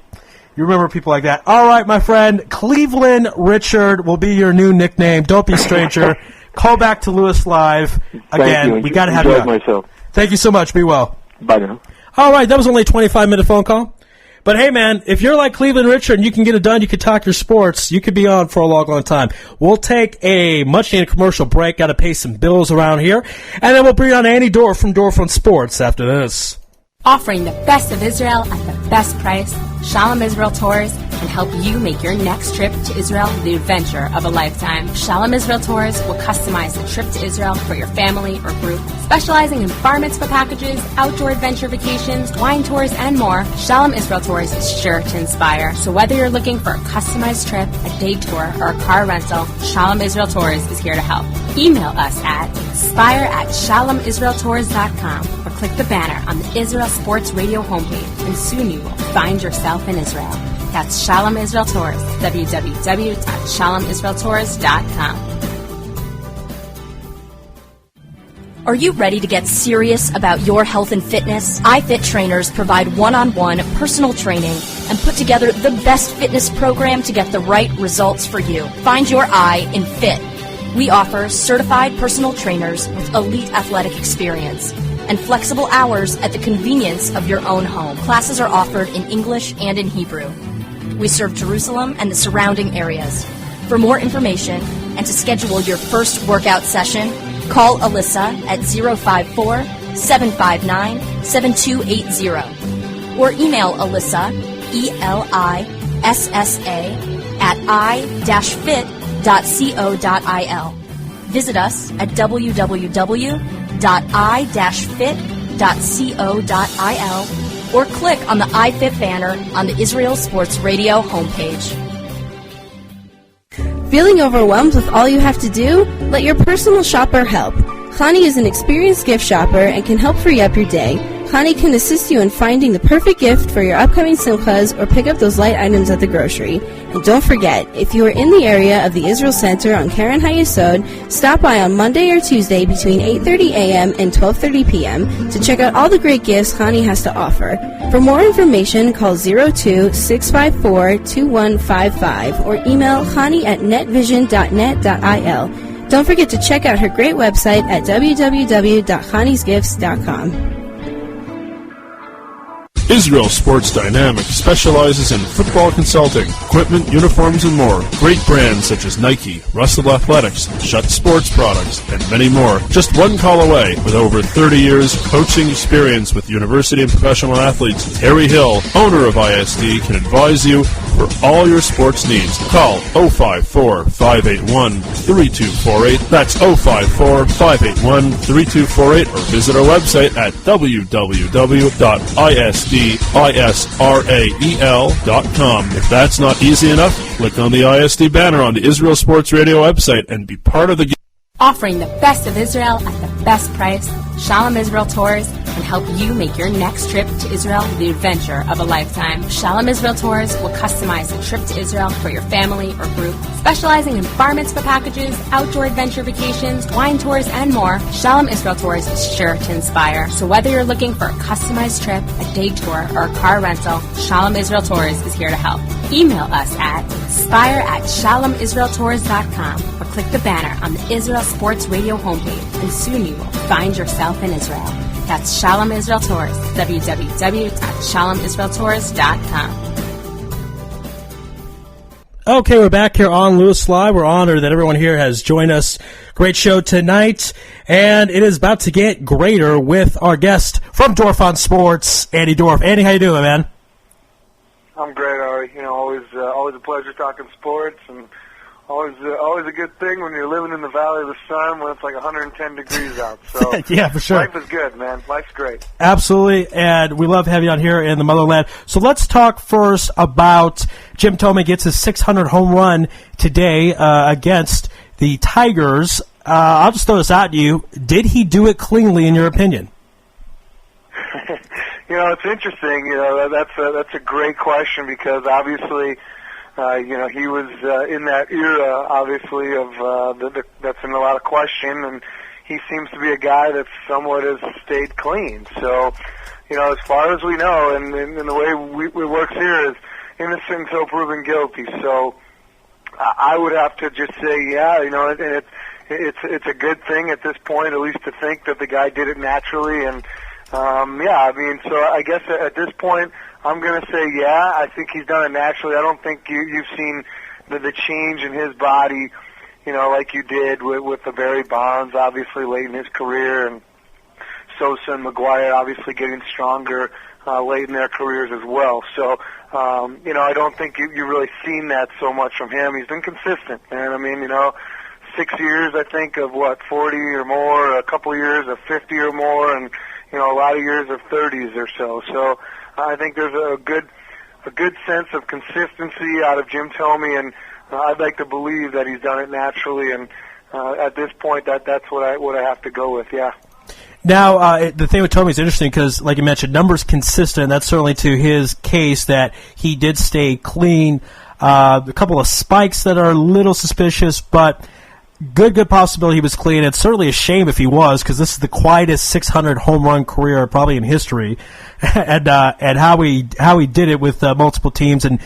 you remember people like that. All right, my friend, Cleveland Richard will be your new nickname. Don't be a stranger. Call back to Louis Live. Again, we got to have you on. Myself. Thank you so much. Be well. Bye now. All right, that was only a 25-minute phone call. But hey, man, if you're like Cleveland Richard and you can get it done, you can talk your sports, you could be on for a long time. We'll take a much-needed commercial break, got to pay some bills around here, and then we'll bring on Andy Dorff from Dorff on Sports after this. Offering the best of Israel at the best price, Shalom Israel Tours can help you make your next trip to Israel the adventure of a lifetime. Shalom Israel Tours will customize the trip to Israel for your family or group. Specializing in bar mitzvah packages, outdoor adventure vacations, wine tours, and more, Shalom Israel Tours is sure to inspire. So whether you're looking for a customized trip, a day tour, or a car rental, Shalom Israel Tours is here to help. Email us at inspire@shalomisraeltours.com or click the banner on the Israel Sports Radio homepage, and soon you will find yourself in Israel. That's Shalom Israel Tours, www.shalomisraeltours.com. Are you ready to get serious about your health and fitness? iFit trainers provide one-on-one personal training and put together the best fitness program to get the right results for you. Find your I in Fit. We offer certified personal trainers with elite athletic experience and flexible hours at the convenience of your own home. Classes are offered in English and in Hebrew. We serve Jerusalem and the surrounding areas. For more information and to schedule your first workout session, call Alyssa at 054-759-7280 or email Alyssa, ELISSA, at i-fit.co.il. Visit us at www.i-fit.co.il or click on the iFit banner on the Israel Sports Radio homepage. Feeling overwhelmed with all you have to do? Let your personal shopper help. Chani is an experienced gift shopper and can help free up your day. Chani can assist you in finding the perfect gift for your upcoming simchas or pick up those light items at the grocery. And don't forget, if you are in the area of the Israel Center on Karen HaYesod, stop by on Monday or Tuesday between 8:30 a.m. and 12:30 p.m. to check out all the great gifts Chani has to offer. For more information, call 02-654-2155 or email chani@netvision.net.il. Don't forget to check out her great website at www.chanisgifts.com. Israel Sports Dynamics specializes in football consulting, equipment, uniforms, and more. Great brands such as Nike, Russell Athletics, Schutt Sports Products, and many more. Just one call away. With over 30 years coaching experience with university and professional athletes, Terry Hill, owner of ISD, can advise you for all your sports needs. Call 054-581-3248. That's 054-581-3248 or visit our website at www.isdisrael.com. If that's not easy enough, click on the ISD banner on the Israel Sports Radio website and be part of the game. Offering the best of Israel at the best price, Shalom Israel Tours can help you make your next trip to Israel the adventure of a lifetime. Shalom Israel Tours will customize a trip to Israel for your family or group. Specializing in bar mitzvah packages, outdoor adventure vacations, wine tours, and more, Shalom Israel Tours is sure to inspire. So whether you're looking for a customized trip, a day tour, or a car rental, Shalom Israel Tours is here to help. Email us at inspire@shalomisraeltours.com or click the banner on the Israel Sports Radio homepage, and soon you will find yourself in Israel. That's Shalom Israel Tours, www.shalomisraeltours.com. Okay, we're back here on Louis Live. We're honored that everyone here has joined us. Great show tonight, and it is about to get greater with our guest from Dorff on Sports, Andy Dorff. Andy, how you doing, man? I'm great, Ari. Always a pleasure talking sports, and Always a good thing when you're living in the Valley of the Sun when it's like 110 degrees out. So yeah, for sure. Life is good, man. Life's great. Absolutely, and we love having you on here in the motherland. So let's talk first about Jim Thome gets his 600 home run today against the Tigers. I'll just throw this out to you. Did he do it cleanly, in your opinion? It's interesting. That's a great question because obviously, he was in that era, obviously, of that's in a lot of question, and he seems to be a guy that somewhat has stayed clean. So, as far as we know, and the way it works here is innocent until proven guilty. So, I would have to just say, it's a good thing at this point, at least to think that the guy did it naturally, and so I guess at this point, I'm going to say, I think he's done it naturally. I don't think you've seen the change in his body, like you did with the Barry Bonds, obviously late in his career, and Sosa and McGuire obviously getting stronger late in their careers as well. So, I don't think you've really seen that so much from him. He's been consistent, man. I mean, 6 years, I think, of 40 or more, a couple of years of 50 or more, and a lot of years of 30s or so. So I think there's a good sense of consistency out of Jim Thome, and I'd like to believe that he's done it naturally. And at this point, that's what I have to go with. Yeah. Now, the thing with Thome is interesting because, like you mentioned, numbers consistent. That's certainly to his case that he did stay clean. A couple of spikes that are a little suspicious, but good possibility he was clean. It's certainly a shame if he was, because this is the quietest 600 home run career probably in history, and how he did it with multiple teams and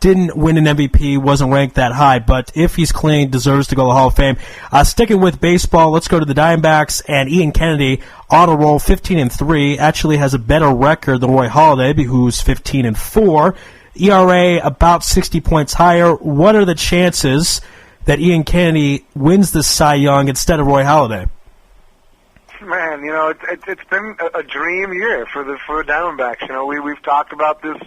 didn't win an MVP, wasn't ranked that high. But if he's clean, deserves to go to the Hall of Fame. Sticking with baseball, let's go to the Diamondbacks and Ian Kennedy on a roll, 15-3. Actually has a better record than Roy Halladay, who's 15-4. ERA about 60 points higher. What are the chances that Ian Kennedy wins the Cy Young instead of Roy Halladay? Man, it's been a dream year for the Diamondbacks. We've talked about this,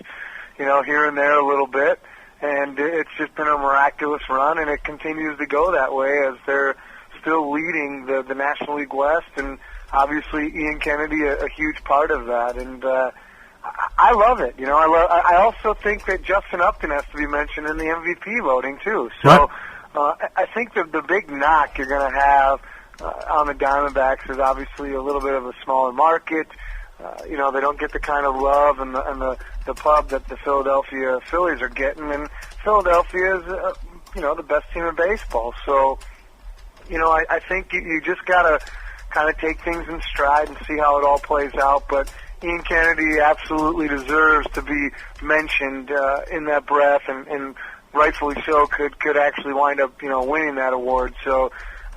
here and there a little bit, and it's just been a miraculous run, and it continues to go that way as they're still leading the National League West, and obviously Ian Kennedy a huge part of that, and I love it. I also think that Justin Upton has to be mentioned in the MVP voting too. So. I think the big knock you're going to have on the Diamondbacks is obviously a little bit of a smaller market. They don't get the kind of love and the pub that the Philadelphia Phillies are getting. And Philadelphia is, the best team in baseball. So, I think you just got to kind of take things in stride and see how it all plays out. But Ian Kennedy absolutely deserves to be mentioned in that breath, and rightfully so, could actually wind up, winning that award. So,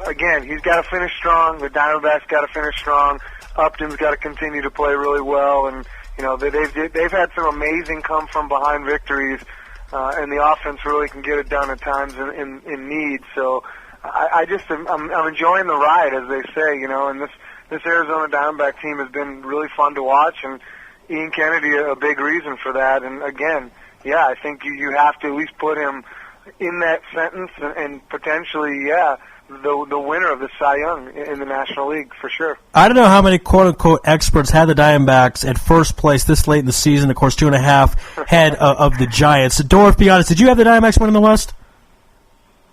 again, he's got to finish strong. The Diamondbacks got to finish strong. Upton's got to continue to play really well, and they've had some amazing come from behind victories, and the offense really can get it done at times in need. So, I'm enjoying the ride, as they say, and this Arizona Diamondback team has been really fun to watch, and Ian Kennedy a big reason for that. And again, I think you have to at least put him in that sentence and potentially, the winner of the Cy Young in the National League for sure. I don't know how many quote-unquote experts had the Diamondbacks at first place this late in the season. Of course, 2.5 head of the Giants. Dorf, be honest, did you have the Diamondbacks winning the West?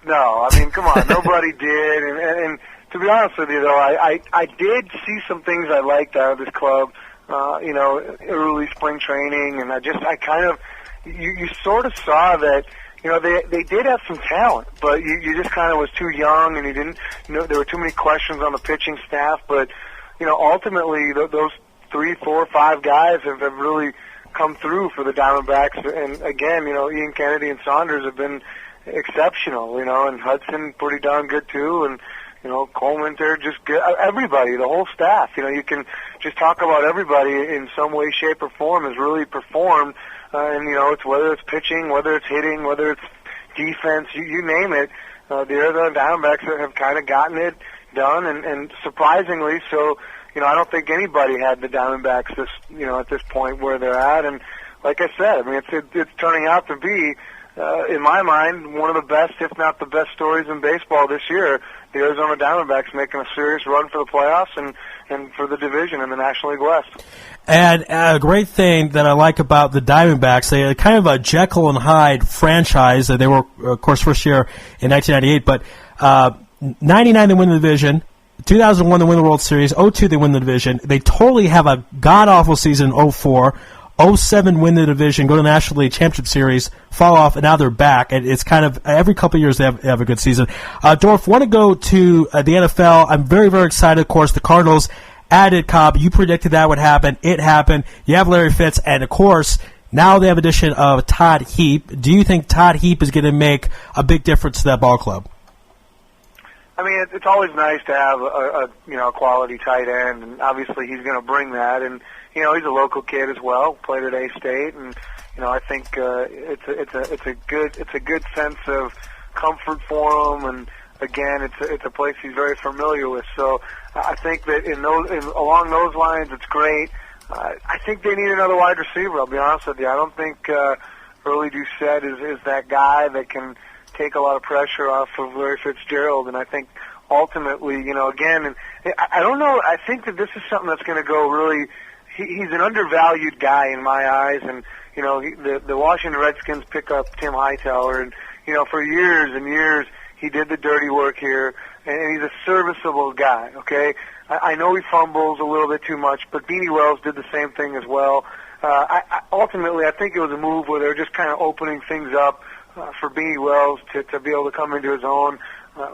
No, I mean, come on, nobody did. And to be honest with you, though, I did see some things I liked out of this club. Early spring training, and I kind of. You sort of saw that, they did have some talent, but you just kind of was too young, and you didn't, there were too many questions on the pitching staff, but, ultimately those 3, 4, 5 guys have really come through for the Diamondbacks, and again, Ian Kennedy and Saunders have been exceptional, and Hudson pretty darn good too, and, Coleman, they're just good. Everybody, the whole staff, you can just talk about everybody in some way, shape, or form has really performed. And, it's whether it's pitching, whether it's hitting, whether it's defense, you name it. The Arizona Diamondbacks have kind of gotten it done, and surprisingly, so, I don't think anybody had the Diamondbacks at this point where they're at. And like I said, I mean, it's turning out to be in my mind, one of the best, if not the best stories in baseball this year. The Arizona Diamondbacks making a serious run for the playoffs and for the division in the National League West. And a great thing that I like about the Diamondbacks, they are kind of a Jekyll and Hyde franchise. They were, of course, first year in 1998, but 99 they win the division, 2001 they win the World Series, 02 they win the division. They totally have a god-awful season in 04, 07 win the division, go to the National League Championship Series, fall off, and now they're back. And it's kind of every couple of years they have a good season. Dorf, want to go to the NFL. I'm very, very excited, of course. The Cardinals added Cobb. You predicted that would happen. It happened. You have Larry Fitz, and, of course, now they have addition of Todd Heap. Do you think Todd Heap is going to make a big difference to that ball club? I mean, it's always nice to have a quality tight end, and obviously he's going to bring that. And he's a local kid as well, played at A-State, and I think it's a good sense of comfort for him. And again, it's a place he's very familiar with. So I think that along those lines, it's great. I think they need another wide receiver. I'll be honest with you. I don't think Early Doucette is that guy that can take a lot of pressure off of Larry Fitzgerald, and I think ultimately, again, and I don't know, I think that this is something that's going to go really, he's an undervalued guy in my eyes, and, the Washington Redskins pick up Tim Hightower, and, for years and years, he did the dirty work here, and he's a serviceable guy, okay? I know he fumbles a little bit too much, but Beanie Wells did the same thing as well. Ultimately, I think it was a move where they're just kind of opening things up for Beanie Wells to be able to come into his own,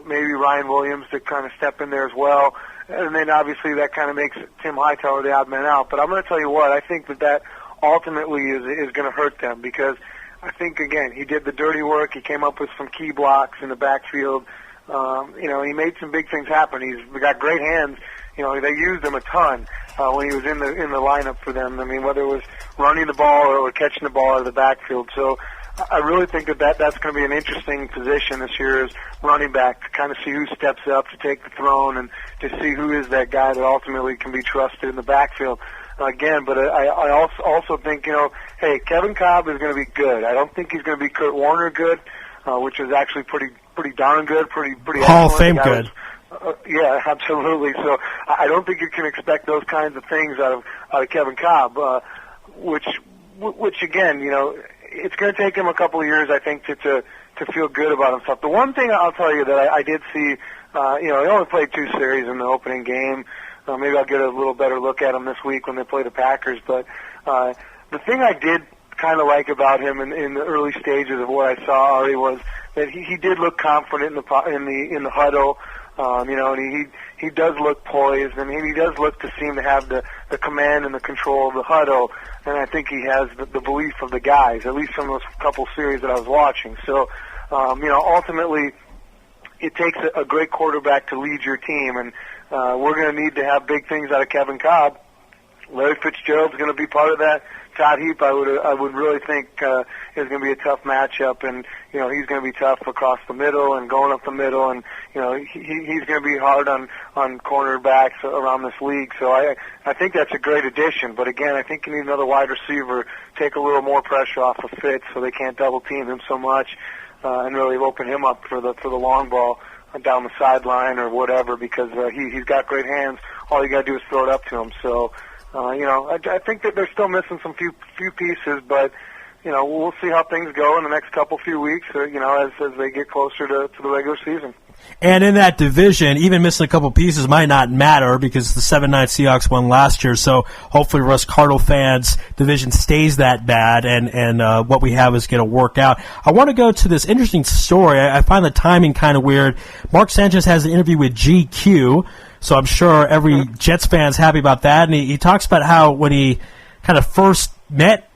maybe Ryan Williams to kind of step in there as well, and then obviously that kind of makes Tim Hightower the odd man out. But I'm going to tell you what, I think that ultimately is going to hurt them, because I think, again, he did the dirty work. He came up with some key blocks in the backfield. He made some big things happen. He's got great hands. They used him a ton when he was in the lineup for them. I mean, whether it was running the ball or catching the ball out of the backfield. So I really think that's going to be an interesting position this year, is running back, to kind of see who steps up to take the throne and to see who is that guy that ultimately can be trusted in the backfield. Again, but I also think, hey, Kevin Cobb is going to be good. I don't think he's going to be Kurt Warner good, which is actually pretty darn good, pretty Hall of Fame good. Yeah, absolutely. So I don't think you can expect those kinds of things out of Kevin Cobb, which again, it's going to take him a couple of years, I think, to feel good about himself. The one thing I'll tell you that I did see, he only played 2 series in the opening game. Maybe I'll get a little better look at him this week when they play the Packers. But the thing I did kind of like about him in the early stages of what I saw, Ari, was that he did look confident in the huddle. And he does look poised, and he does look to seem to have the command and the control of the huddle. And I think he has the belief of the guys, at least from those couple series that I was watching. So, ultimately, it takes a great quarterback to lead your team, and we're going to need to have big things out of Kevin Cobb. Larry Fitzgerald's going to be part of that. Todd Heap, I would really think is going to be a tough matchup, and he's going to be tough across the middle and going up the middle, and he's going to be hard on cornerbacks around this league. So I think that's a great addition. But again, I think you need another wide receiver, take a little more pressure off of Fitz so they can't double team him so much, and really open him up for the long ball down the sideline or whatever, because he's got great hands. All you got to do is throw it up to him. So. I think that they're still missing some few pieces, but we'll see how things go in the next few weeks. As they get closer to the regular season. And in that division, even missing a couple pieces might not matter, because the 7-9 Seahawks won last year. So hopefully, us Cardinal fans, division stays that bad, and what we have is going to work out. I want to go to this interesting story. I find the timing kind of weird. Mark Sanchez has an interview with GQ. So I'm sure every Jets fan's happy about that. And he talks about how when he kind of first met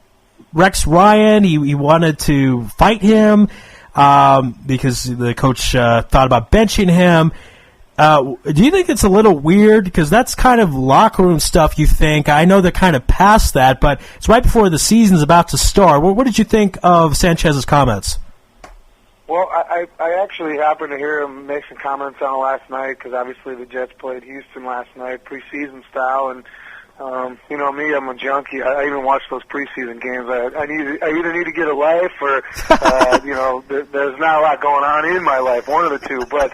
Rex Ryan, he wanted to fight him because the coach thought about benching him. Do you think it's a little weird? Because that's kind of locker room stuff, you think. I know they're kind of past that, but it's right before the season's about to start. What did you think of Sanchez's comments? Well, I actually happened to hear him make some comments on it last night, because obviously the Jets played Houston last night, preseason style, and You know me, I'm a junkie. I even watch those preseason games. I either need to get a life or, you know, there's not a lot going on in my life, one of the two. But,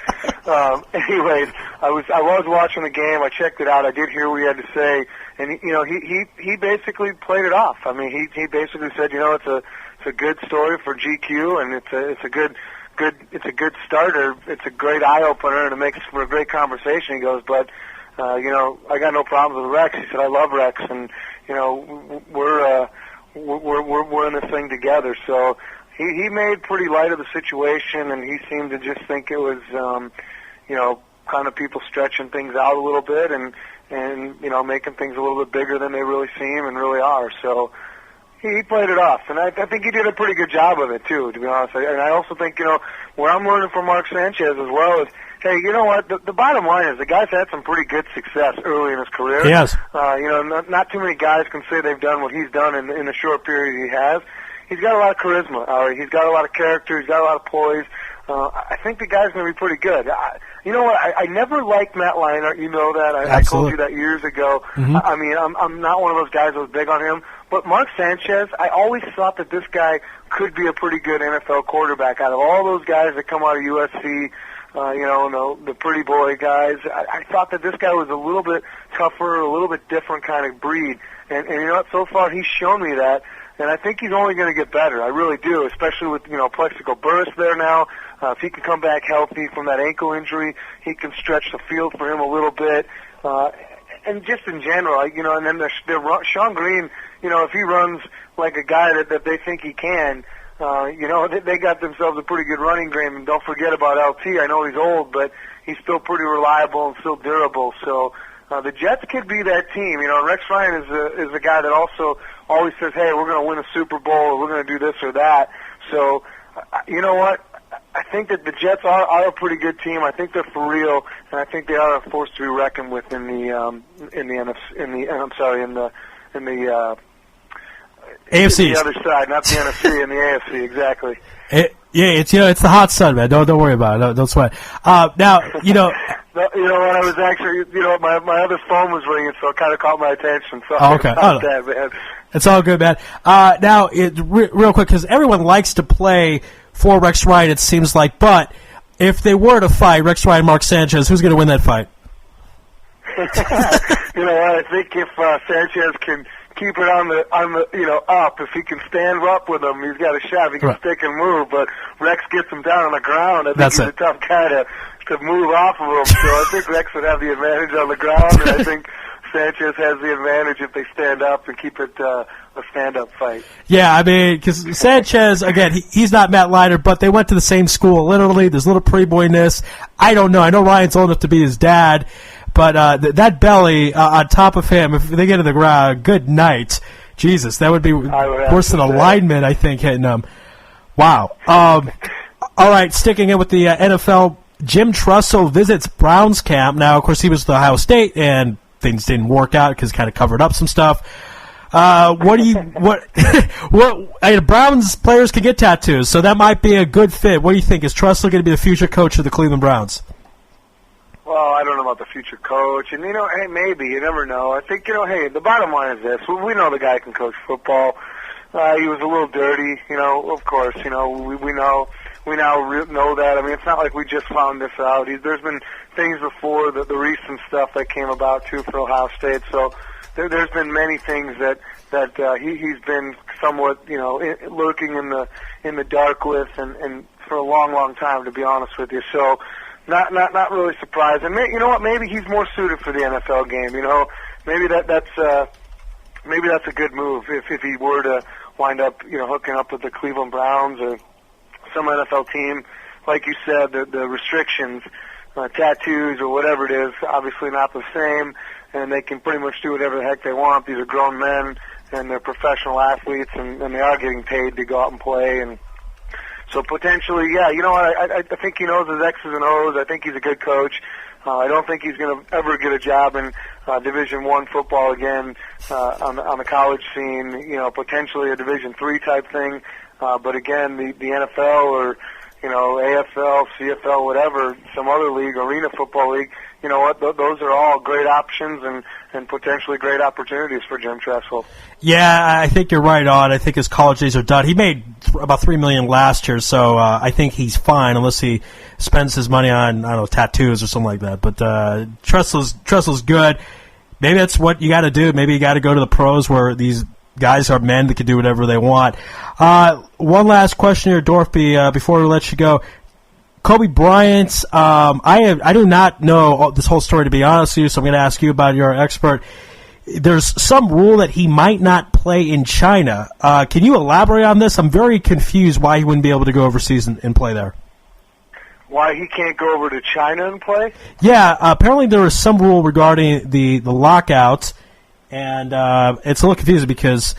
anyways, I was watching the game. I checked it out. I did hear what he had to say. And, you know, he basically played it off. I mean, he basically said, you know, it's a good story for GQ, and it's a good starter. It's a great eye opener, and it makes for a great conversation. He goes, but you know, I got no problems with Rex. He said, I love Rex, and you know, we're in this thing together. So he made pretty light of the situation, and he seemed to just think it was, you know, kind of people stretching things out a little bit, and you know, making things a little bit bigger than they really seem and really are. So he played it off, and I think he did a pretty good job of it too, to be honest. And I also think, you know, what I'm learning from Mark Sanchez as well is, hey, you know what? The bottom line is the guy's had some pretty good success early in his career. Yes. You know, not too many guys can say they've done what he's done in the short period he has. He's got a lot of charisma. He's got a lot of character. He's got a lot of poise. I think the guy's going to be pretty good. You know what? I never liked Matt Leinart. You know that. I told you that years ago. Mm-hmm. I mean, I'm not one of those guys that was big on him. But Mark Sanchez, I always thought that this guy could be a pretty good NFL quarterback. Out of all those guys that come out of USC, you know, the pretty boy guys, I thought that this guy was a little bit tougher, a little bit different kind of breed. And you know what? So far, he's shown me that. And I think he's only going to get better. I really do, especially with, you know, Plexico Burris there now. If he can come back healthy from that ankle injury, he can stretch the field for him a little bit. And just in general, you know, and then Sean Green, you know, if he runs like a guy that they think he can, you know, they got themselves a pretty good running game. And don't forget about LT. I know he's old, but he's still pretty reliable and still durable. So the Jets could be that team. You know, Rex Ryan is a guy that also always says, hey, we're going to win a Super Bowl, or we're going to do this or that. So, you know what? I think that the Jets are a pretty good team. I think they're for real, and I think they are a force to be reckoned with in the AFC. The other side, not the NFC, in the AFC, exactly. It's it's the hot sun, man. Don't worry about it. Don't sweat. Now, you know. You know what? I was actually, you know, my other phone was ringing, so it kind of caught my attention. So okay. That, man. It's all good, man. Now, real quick, because everyone likes to play for Rex Ryan, it seems like. But if they were to fight Rex Ryan, Mark Sanchez, who's going to win that fight? You know what? I think if Sanchez can keep it on the you know, up, if he can stand up with him, he's got a shot. He can stick and move, but Rex gets him down on the ground. I think he's a tough guy to move off of him. So I think Rex would have the advantage on the ground, and I think Sanchez has the advantage if they stand up and keep it a stand-up fight. Yeah, I mean, because Sanchez, again, he's not Matt Leinart, but they went to the same school, literally. There's a little pretty-boyness. I don't know. I know Ryan's old enough to be his dad, but that belly on top of him, if they get to the ground, good night. Jesus, that would be worse than a lineman, I think, hitting him. Wow. All right, sticking in with the NFL, Jim Tressel visits Browns camp. Now, of course, he was at Ohio State, and things didn't work out because kind of covered up some stuff. What Browns players can get tattoos, so that might be a good fit. What do you think? Is Tressel going to be the future coach of the Cleveland Browns? Well, I don't know about the future coach, and, you know, hey, maybe. You never know. I think, you know, hey, the bottom line is this. We know the guy can coach football. He was a little dirty, you know, of course. You know, we now know that. I mean, it's not like we just found this out. There's been things before, the recent stuff that came about, too, for Ohio State. So there's been many things that he's been somewhat, you know, lurking in the dark with, and for a long time, to be honest with you. So not really surprised. And you know what? Maybe he's more suited for the NFL game. You know, maybe that's a good move if he were to wind up, you know, hooking up with the Cleveland Browns or some NFL team. Like you said, the restrictions, tattoos or whatever it is, obviously not the same, and they can pretty much do whatever the heck they want. These are grown men, and they're professional athletes, and they are getting paid to go out and play. And so potentially, yeah, you know what, I think he knows his X's and O's. I think he's a good coach. I don't think he's going to ever get a job in Division I football again on the college scene. You know, potentially a Division III type thing. But again, the NFL or AFL, CFL, whatever, some other league, arena football league, you know what, those are all great options and potentially great opportunities for Jim Tressel. Yeah, I think you're right on. I think his college days are done. He made about $3 million last year, so I think he's fine unless he spends his money on, I don't know, tattoos or something like that. But Tressel's good. Maybe that's what you got to do. Maybe you got to go to the pros where these guys are men that can do whatever they want. One last question here, Dorfby, before we let you go. Kobe Bryant, I do not know this whole story, to be honest with you, so I'm going to ask you about it. You're an expert. There's some rule that he might not play in China. Can you elaborate on this? I'm very confused why he wouldn't be able to go overseas and play there. Why he can't go over to China and play? Yeah, apparently there was some rule regarding the lockout, and it's a little confusing because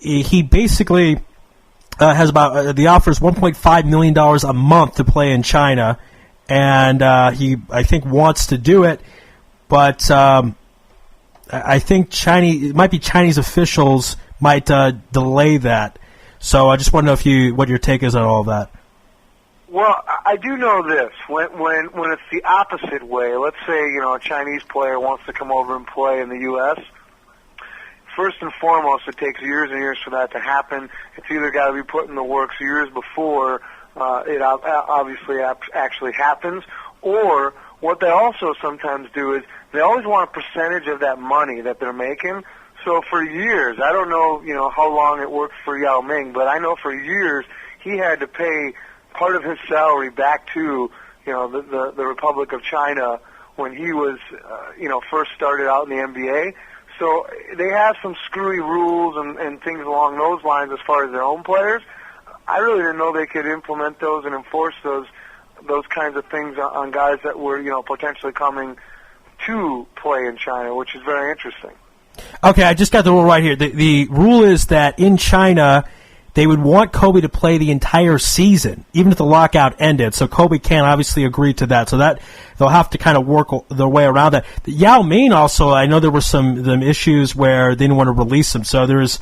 he basically has about the offer is $1.5 million a month to play in China, and he, I think, wants to do it, but I think Chinese officials might delay that. So I just want to know what your take is on all of that. Well, I do know this. When it's the opposite way, let's say, a Chinese player wants to come over and play in the U.S., first and foremost, it takes years and years for that to happen. It's either got to be put in the works years before it obviously actually happens, or what they also sometimes do is they always want a percentage of that money that they're making. So for years, I don't know, how long it worked for Yao Ming, but I know for years he had to pay part of his salary back to, the Republic of China when he was, first started out in the NBA. So they have some screwy rules and things along those lines as far as their own players. I really didn't know they could implement those and enforce those kinds of things on guys that were, potentially coming to play in China, which is very interesting. Okay, I just got the rule right here. The rule is that in China, they would want Kobe to play the entire season, even if the lockout ended. So Kobe can't obviously agree to that. So that they'll have to kind of work their way around that. Yao Ming also, I know there were some issues where they didn't want to release him. So there was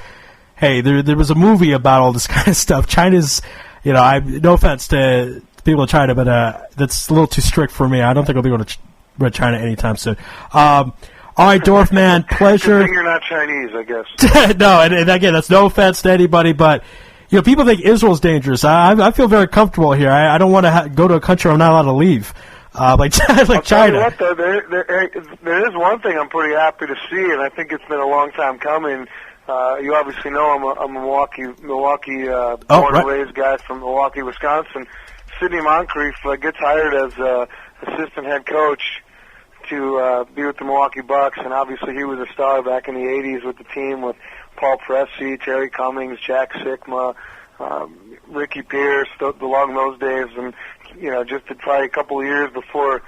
a movie about all this kind of stuff. China's, no offense to people in China, but that's a little too strict for me. I don't think I'll be going to China anytime soon. All right, Dorfman, pleasure. Good thing you're not Chinese, I guess. No, and again, that's no offense to anybody, but people think Israel's dangerous. I feel very comfortable here. I don't want to go to a country I'm not allowed to leave, like China. Tell you what, though, there is one thing I'm pretty happy to see, and I think it's been a long time coming. You obviously know I'm a Milwaukee born and raised guy from Milwaukee, Wisconsin. Sidney Moncrief gets hired as assistant head coach to be with the Milwaukee Bucks, and obviously he was a star back in the 80s with the team with Paul Pressey, Terry Cummings, Jack Sikma, Ricky Pierce, along those days, and just probably a couple of years before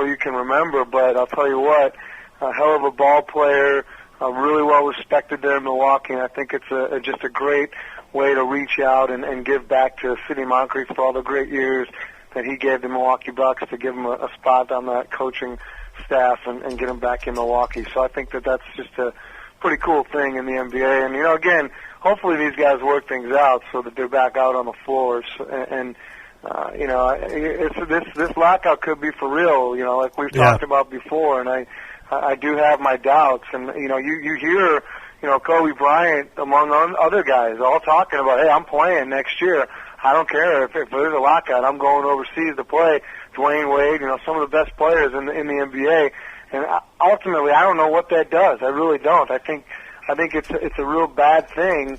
you can remember. But I'll tell you what, a hell of a ball player, really well respected there in Milwaukee, and I think it's just a great way to reach out and give back to Sidney Moncrief for all the great years that he gave the Milwaukee Bucks to give him a spot on that coaching staff and get him back in Milwaukee. So I think that's just a pretty cool thing in the NBA. And, again, hopefully these guys work things out so that they're back out on the floors. And this lockout could be for real, like we've talked about before. And I do have my doubts. And, you hear, Kobe Bryant, among other guys, all talking about, hey, I'm playing next year. I don't care if there's a lockout. I'm going overseas to play. Dwayne Wade, some of the best players in the NBA, and ultimately, I don't know what that does. I really don't. I think it's a real bad thing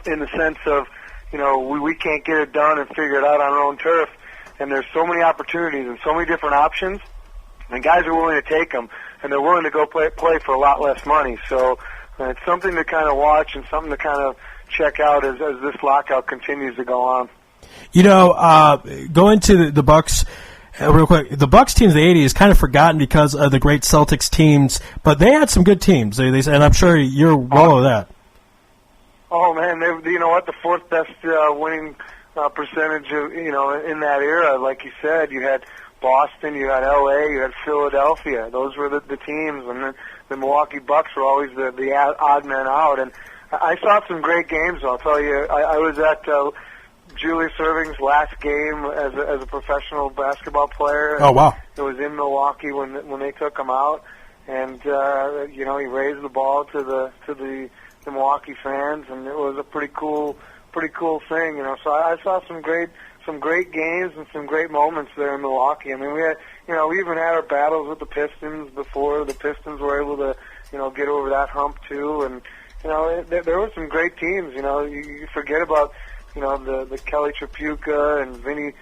in the sense of, we can't get it done and figure it out on our own turf, and there's so many opportunities and so many different options, and guys are willing to take them, and they're willing to go play for a lot less money. So it's something to kind of watch and something to kind of check out as this lockout continues to go on. Going to the Bucks real quick, the Bucks teams of the 80s is kind of forgotten because of the great Celtics teams, but they had some good teams, and I'm sure you're well aware of that. Oh, man, you know what, the fourth best winning percentage of, in that era, like you said, you had Boston, you had L.A., you had Philadelphia. Those were the teams, and the Milwaukee Bucks were always the odd men out. And I saw some great games, I'll tell you. I was at Julius Erving's last game as a professional basketball player. Oh, wow. It was in Milwaukee when they took him out, and he raised the ball to the Milwaukee fans, and it was a pretty cool thing. So I saw some great games and some great moments there in Milwaukee. I mean, we even had our battles with the Pistons before the Pistons were able to get over that hump too, and there were some great teams. You forget about the Kelly Tripucka and Vinny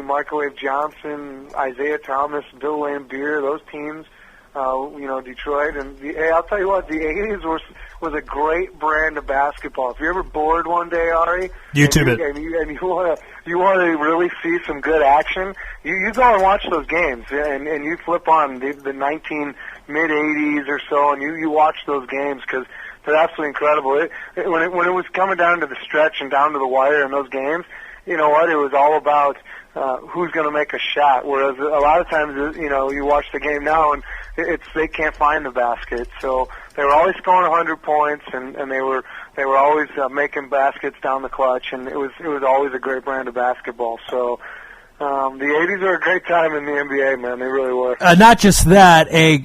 Microwave Johnson, Isaiah Thomas, Bill Laimbeer, those teams. Detroit, and I'll tell you what, the '80s was a great brand of basketball. If you're ever bored one day, Ari, YouTube it, and you want to really see some good action, you go and watch those games, and you flip on the mid '80s or so, and you watch those games because they're absolutely incredible. When it was coming down to the stretch and down to the wire in those games, you know what? It was all about who's going to make a shot. Whereas a lot of times, you watch the game now and they can't find the basket. So they were always scoring 100 points, and they were always making baskets down the clutch, and it was always a great brand of basketball. So the '80s are a great time in the NBA, man. They really were. Not just that, a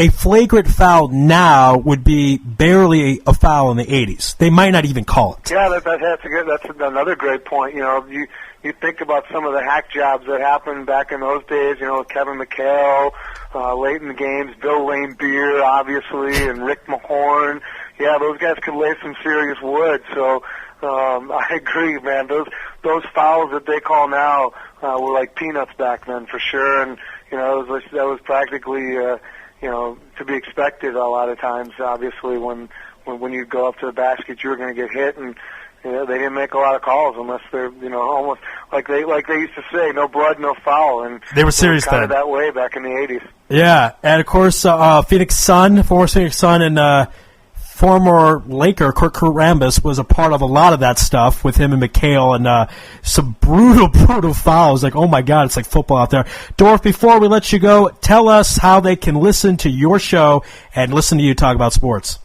flagrant foul now would be barely a foul in the '80s. They might not even call it. Yeah, that's another great point. You think about some of the hack jobs that happened back in those days. Kevin McHale, late in the games, Bill Laimbeer, obviously, and Rick Mahorn. Yeah, those guys could lay some serious wood. So I agree, man. Those fouls that they call now were like peanuts back then, for sure. And that was practically to be expected a lot of times. Obviously, when you go up to the basket, you were going to get hit, and they didn't make a lot of calls unless they're almost like they used to say, no blood, no foul, and they were serious kind then. Of that way back in the '80s. Yeah, and of course, former Phoenix Sun, and former Laker Kurt Rambis was a part of a lot of that stuff with him and McHale, and some brutal fouls. Like, oh my God, it's like football out there. Dorf, before we let you go, tell us how they can listen to your show and listen to you talk about sports.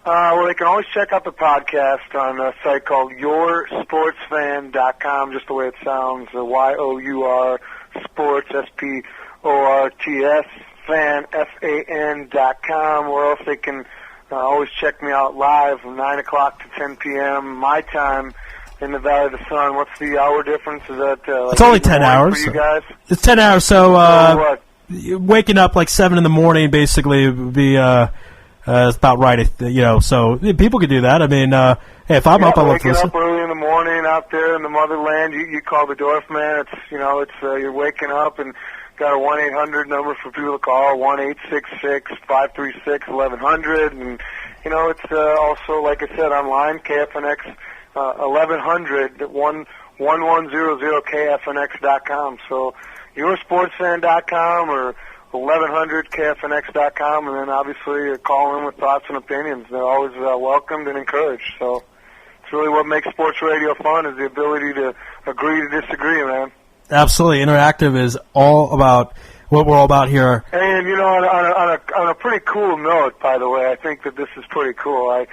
Well, they can always check out the podcast on a site called YourSportsFan.com, just the way it sounds, YOUR Sports, SPORTS, fan, FAN.com, or else they can always check me out live from 9 o'clock to 10 p.m. my time in the Valley of the Sun. What's the hour difference? Is that it's only 10 hours for you guys? It's 10 hours, so waking up like 7 in the morning basically would be it's about right, so people could do that. I mean, hey, if I'm up, I'll listen. Waking up early in the morning out there in the motherland, you call the Dorf man. It's you're waking up and got a 1-800 number for people to call, 1-866-536-1100, and it's also, like I said, online, KFNX 1100 1100KFNX.com. So YourSportsFan.com or 1100KFNX.com, and then obviously call in with thoughts and opinions. They're always welcomed and encouraged. So it's really what makes sports radio fun, is the ability to agree to disagree, man. Absolutely. Interactive is all about what we're all about here. And, on a pretty cool note, by the way, I think that this is pretty cool. I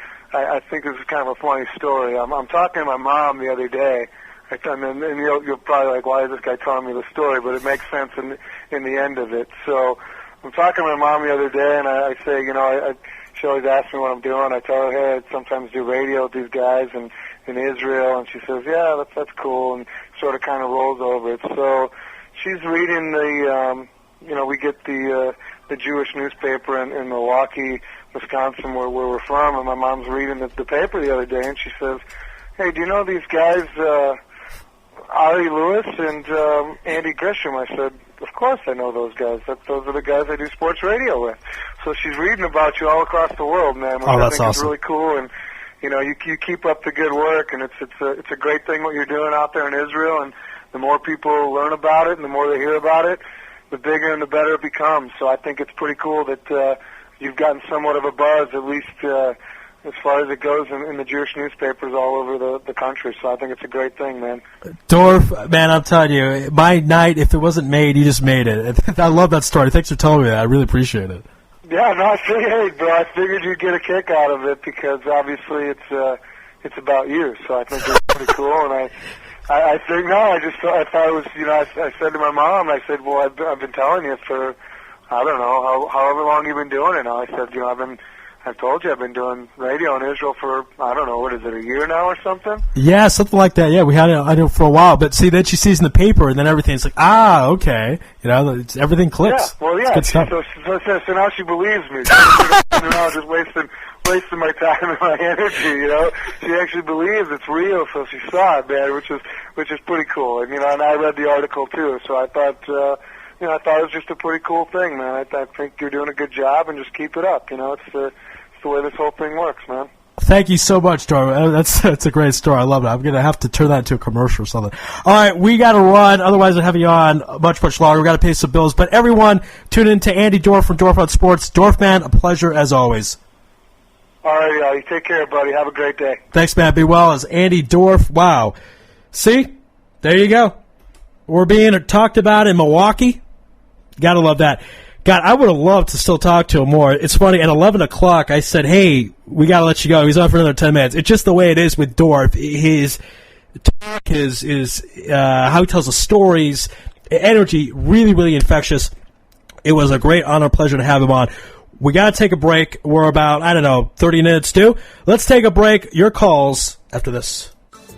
think this is kind of a funny story. I'm talking to my mom the other day, and you'll probably like, why is this guy telling me the story? But it makes sense in the end of it. So I'm talking to my mom the other day, and I say, she always asks me what I'm doing. I tell her, hey, I sometimes do radio with these guys in Israel, and she says, yeah, that's cool, and sort of kind of rolls over it. So she's reading we get the Jewish newspaper in Milwaukee, Wisconsin, where we're from, and my mom's reading the paper the other day, and she says, hey, do you know these guys, Ari Louis and Andy Grisham? I said, of course I know those guys. Those are the guys I do sports radio with. So she's reading about you all across the world, man, which I think is really cool. And you keep up the good work, and it's a great thing what you're doing out there in Israel. And the more people learn about it, and the more they hear about it, the bigger and the better it becomes. So I think it's pretty cool that you've gotten somewhat of a buzz, at least as far as it goes in the Jewish newspapers all over the country. So I think it's a great thing, man. Dorf, man, I'm telling you, my night, if it wasn't made, you just made it. I love that story. Thanks for telling me that. I really appreciate it. Yeah, no, I figured you'd get a kick out of it, because obviously it's it's about you. So I think it's pretty cool, and I think no, I thought it was, I said to my mom, I said, well, I've been telling you for, I don't know, however long you've been doing it now. I said, I've told you I've been doing radio in Israel for, I don't know, what is it, a year now or something? Yeah, something like that. Yeah, we had it, I know, for a while. But see, then she sees in the paper, and then everything's like, okay. Everything clicks. Yeah, well, yeah. It's good stuff. So now she believes me. I'm not just wasting my time and my energy, She actually believes it's real, so she saw it, man, which is pretty cool. And, and I read the article, too, so I thought, I thought it was just a pretty cool thing, man. I think you're doing a good job, and just keep it up, It's the way this whole thing works, man. Thank you so much, Dora. That's a great story. I love it. I'm going to have to turn that into a commercial or something. All right, we got to run. Otherwise, I'd have you on much, much longer. We got to pay some bills. But everyone, tune in to Andy Dorf from Dorf on Sports. Dorf, man, a pleasure as always. All right, you take care, buddy. Have a great day. Thanks, man. Be well. As Andy Dorf. Wow. See? There you go. We're being talked about in Milwaukee. Got to love that. God, I would have loved to still talk to him more. It's funny, at 11 o'clock, I said, hey, we got to let you go. He's on for another 10 minutes. It's just the way it is with Dorf. His talk, his how he tells the stories, energy, really, really infectious. It was a great honor, pleasure to have him on. We got to take a break. We're about, 30 minutes due. Let's take a break. Your calls after this.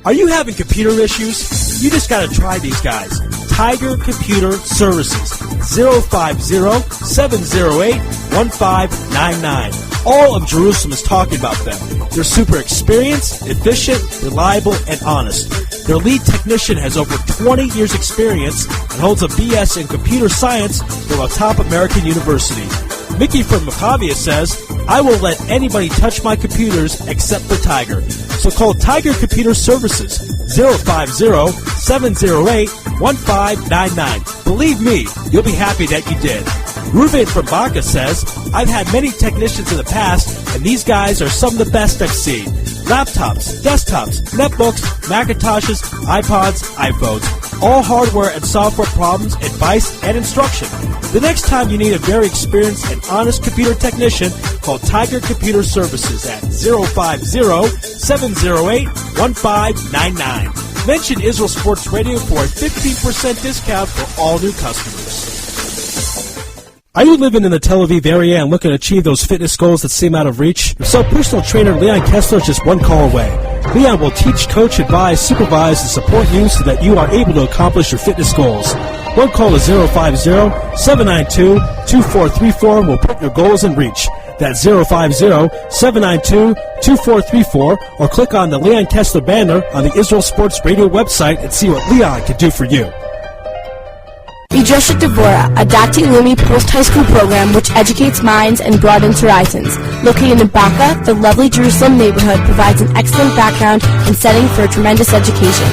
Are you having computer issues? You just got to try these guys. Tiger Computer Services, 050-708-1599. All of Jerusalem is talking about them. They're super experienced, efficient, reliable, and honest. Their lead technician has over 20 years experience and holds a BS in computer science from a top American university. Mickey from Macavia says, I will let anybody touch my computers except for Tiger. So call Tiger Computer Services, 050-708-1599. Believe me, you'll be happy that you did. Ruben from Baca says, I've had many technicians in the past, and these guys are some of the best I've seen. Laptops, desktops, netbooks, Macintoshes, iPods, iPhones. All hardware and software problems, advice, and instruction. The next time you need a very experienced and honest computer technician, call Tiger Computer Services at 050-708-1599. Mention Israel Sports Radio for a 15% discount for all new customers. Are you living in the Tel Aviv area and looking to achieve those fitness goals that seem out of reach? If so, personal trainer Leon Kessler is just one call away. Leon will teach, coach, advise, supervise, and support you so that you are able to accomplish your fitness goals. One call to 050-792-2434 will put your goals in reach. That's 050-792-2434, or click on the Leon Kessler banner on the Israel Sports Radio website and see what Leon can do for you. Midrashat Devorah, a Dati Leumi post-high school program which educates minds and broadens horizons. Located in Baca, the lovely Jerusalem neighborhood provides an excellent background and setting for a tremendous education.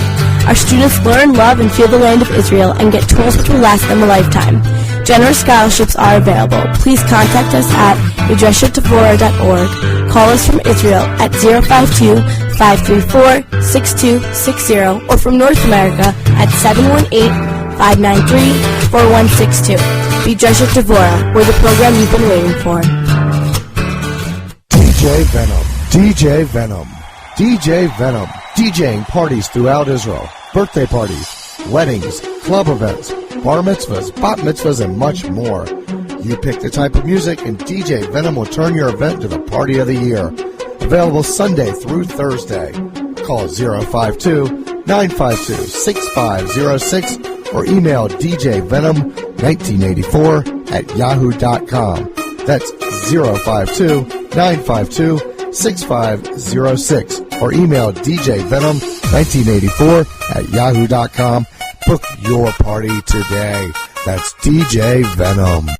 Our students learn, love, and feel the land of Israel and get tools which will last them a lifetime. Generous scholarships are available. Please contact us at midrashatdevorah.org. Call us from Israel at 052-534-6260 or from North America at 718-593-4162. Midrashat Devorah, we're the program you've been waiting for. DJ Venom. DJ Venom. DJing parties throughout Israel. Birthday parties, weddings, club events, bar mitzvahs, bat mitzvahs, and much more. You pick the type of music and DJ Venom will turn your event to the party of the year. Available Sunday through Thursday. Call 052-952-6506 or email djvenom1984@yahoo.com. That's 052-952-6506 or email djvenom1984@yahoo.com. Book your party today. That's DJ Venom.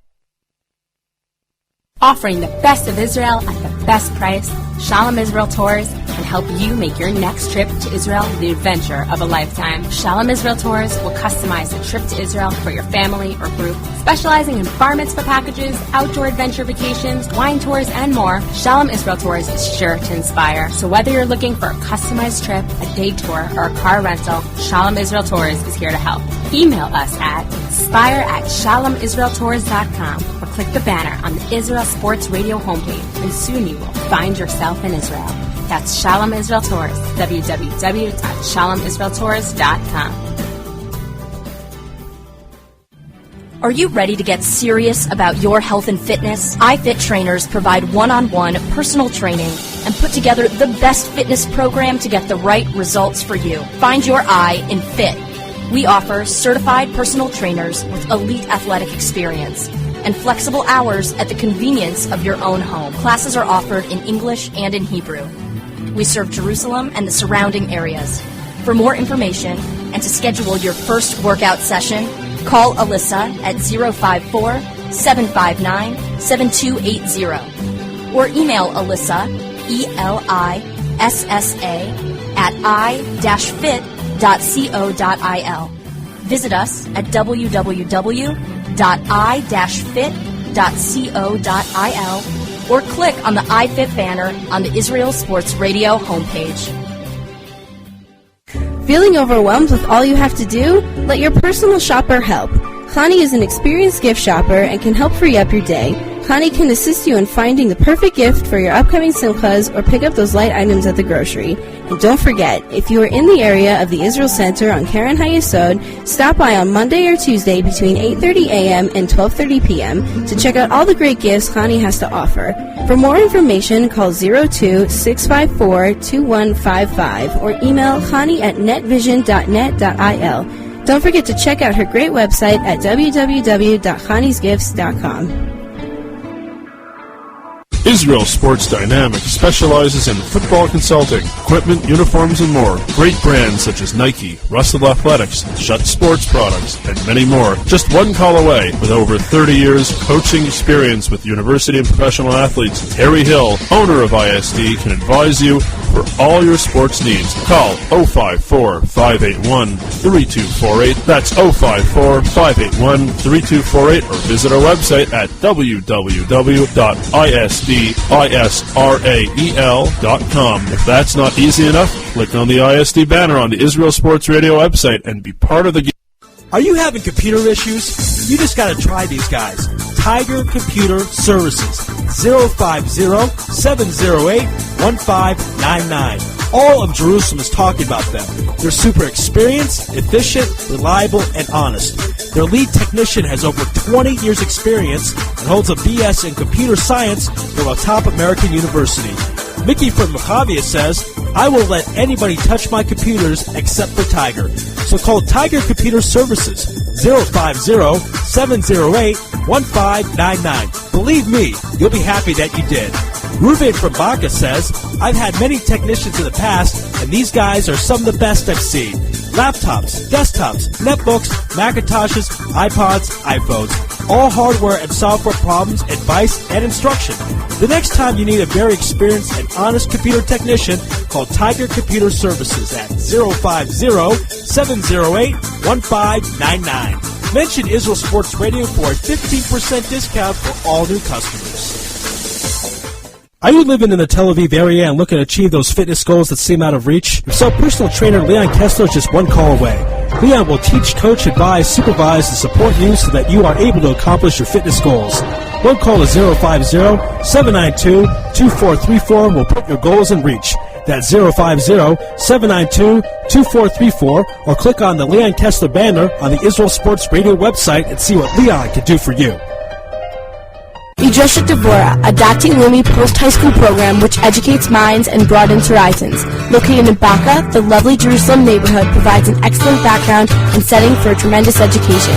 Offering the best of Israel at the best price, Shalom Israel Tours can help you make your next trip to Israel the adventure of a lifetime. Shalom Israel Tours will customize a trip to Israel for your family or group. Specializing in bar mitzvah packages, outdoor adventure vacations, wine tours, and more, Shalom Israel Tours is sure to inspire. So whether you're looking for a customized trip, a day tour, or a car rental, Shalom Israel Tours is here to help. Email us at inspire@shalomisraeltours.com or click the banner on the Israel Sports Radio homepage, and soon you will find yourself in Israel. That's Shalom Israel Tours, www.shalomisraeltours.com. Are you ready to get serious about your health and fitness? iFit trainers provide one-on-one personal training and put together the best fitness program to get the right results for you. Find your I in fit. We offer certified personal trainers with elite athletic experience and flexible hours at the convenience of your own home. Classes are offered in English and in Hebrew. We serve Jerusalem and the surrounding areas. For more information and to schedule your first workout session, call Alyssa at 054-759-7280 or email Alyssa, ELISSA, at i-fit.co.il. Visit us at www.i-fit.co.il or click on the iFit banner on the Israel Sports Radio homepage. Feeling overwhelmed with all you have to do? Let your personal shopper help. Connie is an experienced gift shopper and can help free up your day. Connie can assist you in finding the perfect gift for your upcoming simchas or pick up those light items at the grocery. And don't forget, if you are in the area of the Israel Center on Karen HaYesod, stop by on Monday or Tuesday between 8:30 a.m. and 12:30 p.m. to check out all the great gifts Connie has to offer. For more information, call 02-654-2155 or email Connie at netvision.net.il. Don't forget to check out her great website at www.conniesgifts.com. Israel Sports Dynamics specializes in football consulting, equipment, uniforms, and more. Great brands such as Nike, Russell Athletics, Shutt Sports Products, and many more. Just one call away. With over 30 years coaching experience with university and professional athletes, Terry Hill, owner of ISD, can advise you for all your sports needs. Call 054-581-3248. That's 054-581-3248 or visit our website at www.isdisrael.com. If that's not easy enough, click on the ISD banner on the Israel Sports Radio website and be part of the game. Are you having computer issues? You just got to try these guys. Tiger Computer Services, 050-708-1599. All of Jerusalem is talking about them. They're super experienced, efficient, reliable, and honest. Their lead technician has over 20 years experience and holds a BS in computer science from a top American university. Mickey from Mojave says, I will let anybody touch my computers except for Tiger. So call Tiger Computer Services, 050-708-1599. Believe me, you'll be happy that you did. Ruben from Baca says, I've had many technicians in the past, and these guys are some of the best I've seen. Laptops, desktops, netbooks, Macintoshes, iPods, iPhones. All hardware and software problems, advice, and instruction. The next time you need a very experienced and honest computer technician, call Tiger Computer Services at 050-708-1599. Mention Israel Sports Radio for a 15% discount for all new customers. Are you living in the Tel Aviv area and looking to achieve those fitness goals that seem out of reach? If so, personal trainer Leon Kessler is just one call away. Leon will teach, coach, advise, supervise, and support you so that you are able to accomplish your fitness goals. One call to 050-792-2434 will put your goals in reach. That's 050-792-2434 or click on the Leon Kessler banner on the Israel Sports Radio website and see what Leon can do for you. Idresha Devorah, a Dati Leumi post-high school program which educates minds and broadens horizons. Located in Baca, the lovely Jerusalem neighborhood provides an excellent background and setting for a tremendous education.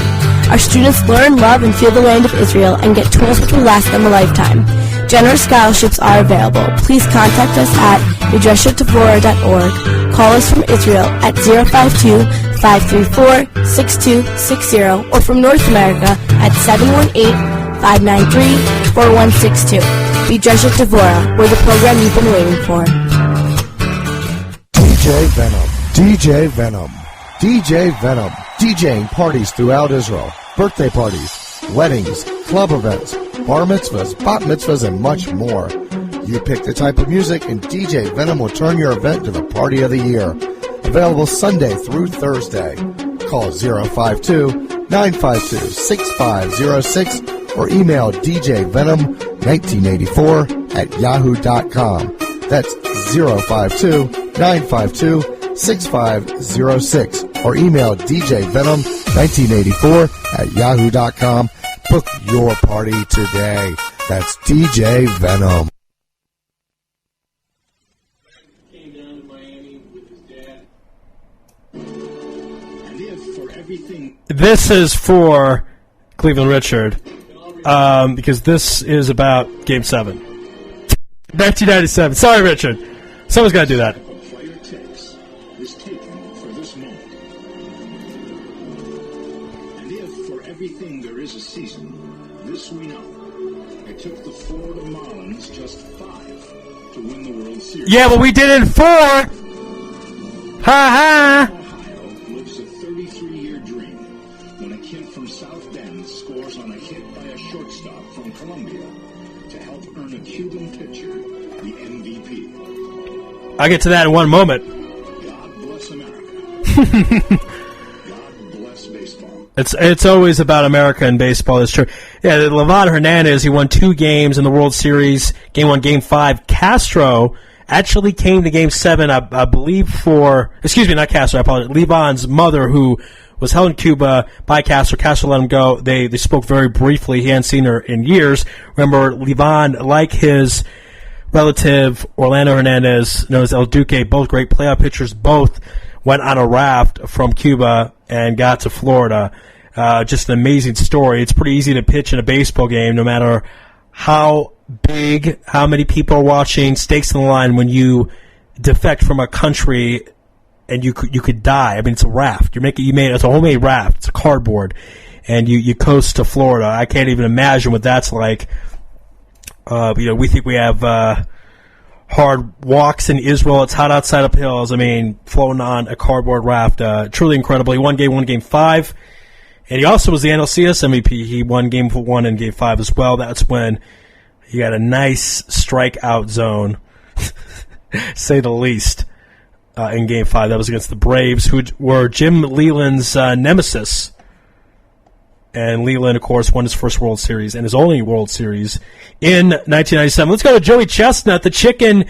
Our students learn, love, and feel the land of Israel and get tools which will last them a lifetime. Generous scholarships are available. Please contact us at idreshadevorah.org. Call us from Israel at 052-534-6260 or from North America at 718-593-4162. Be Idresha Devorah. We're the program you've been waiting for. DJ Venom. DJ Venom. DJ Venom. DJing parties throughout Israel. Birthday parties, weddings, club events, bar mitzvahs, bat mitzvahs, and much more. You pick the type of music and DJ Venom will turn your event to the party of the year. Available Sunday through Thursday. Call 052-952-6506 or email djvenom1984 at yahoo.com. That's 052-952-6506. Or email djvenom1984 @yahoo.com. Book your party today. That's DJ Venom. This is for Cleveland Richard, because this is about Game 7. 1997. Sorry, Richard. Someone's got to do that. Everything there is a season. This we know. It took the Florida Marlins just 5 to win the World Series. Yeah, but we did it in 4. Ha ha. Ohio lives a 33-year dream when a kid from South Bend scores on a hit by a shortstop from Columbia to help earn a Cuban pitcher the MVP. I'll get to that in one moment. God bless America. It's always about America and baseball. It's true. Yeah, Livan Hernandez, he won 2 games in the World Series. Game 1, Game 5. Castro actually came to Game 7, I believe, not Castro, I apologize. Livan's mother, who was held in Cuba by Castro. Castro let him go. They spoke very briefly. He hadn't seen her in years. Remember, Livan, like his relative Orlando Hernandez, known as El Duque, both great playoff pitchers, both went on a raft from Cuba and got to Florida. Just an amazing story. It's pretty easy to pitch in a baseball game, no matter how big, how many people are watching, stakes on the line. When you defect from a country and you could die. I mean, it's a raft. It's a homemade raft. It's a cardboard, and you coast to Florida. I can't even imagine what that's like. We think we have hard walks in Israel. It's hot outside up hills. I mean, floating on a cardboard raft. Truly incredible. He won Game 1, Game 5. And he also was the NLCS MVP. He won Game 1 and Game 5 as well. That's when he got a nice strikeout zone, say the least, in Game 5. That was against the Braves, who were Jim Leland's nemesis. And Leland, of course, won his first World Series and his only World Series in 1997. Let's go to Joey Chestnut, the chicken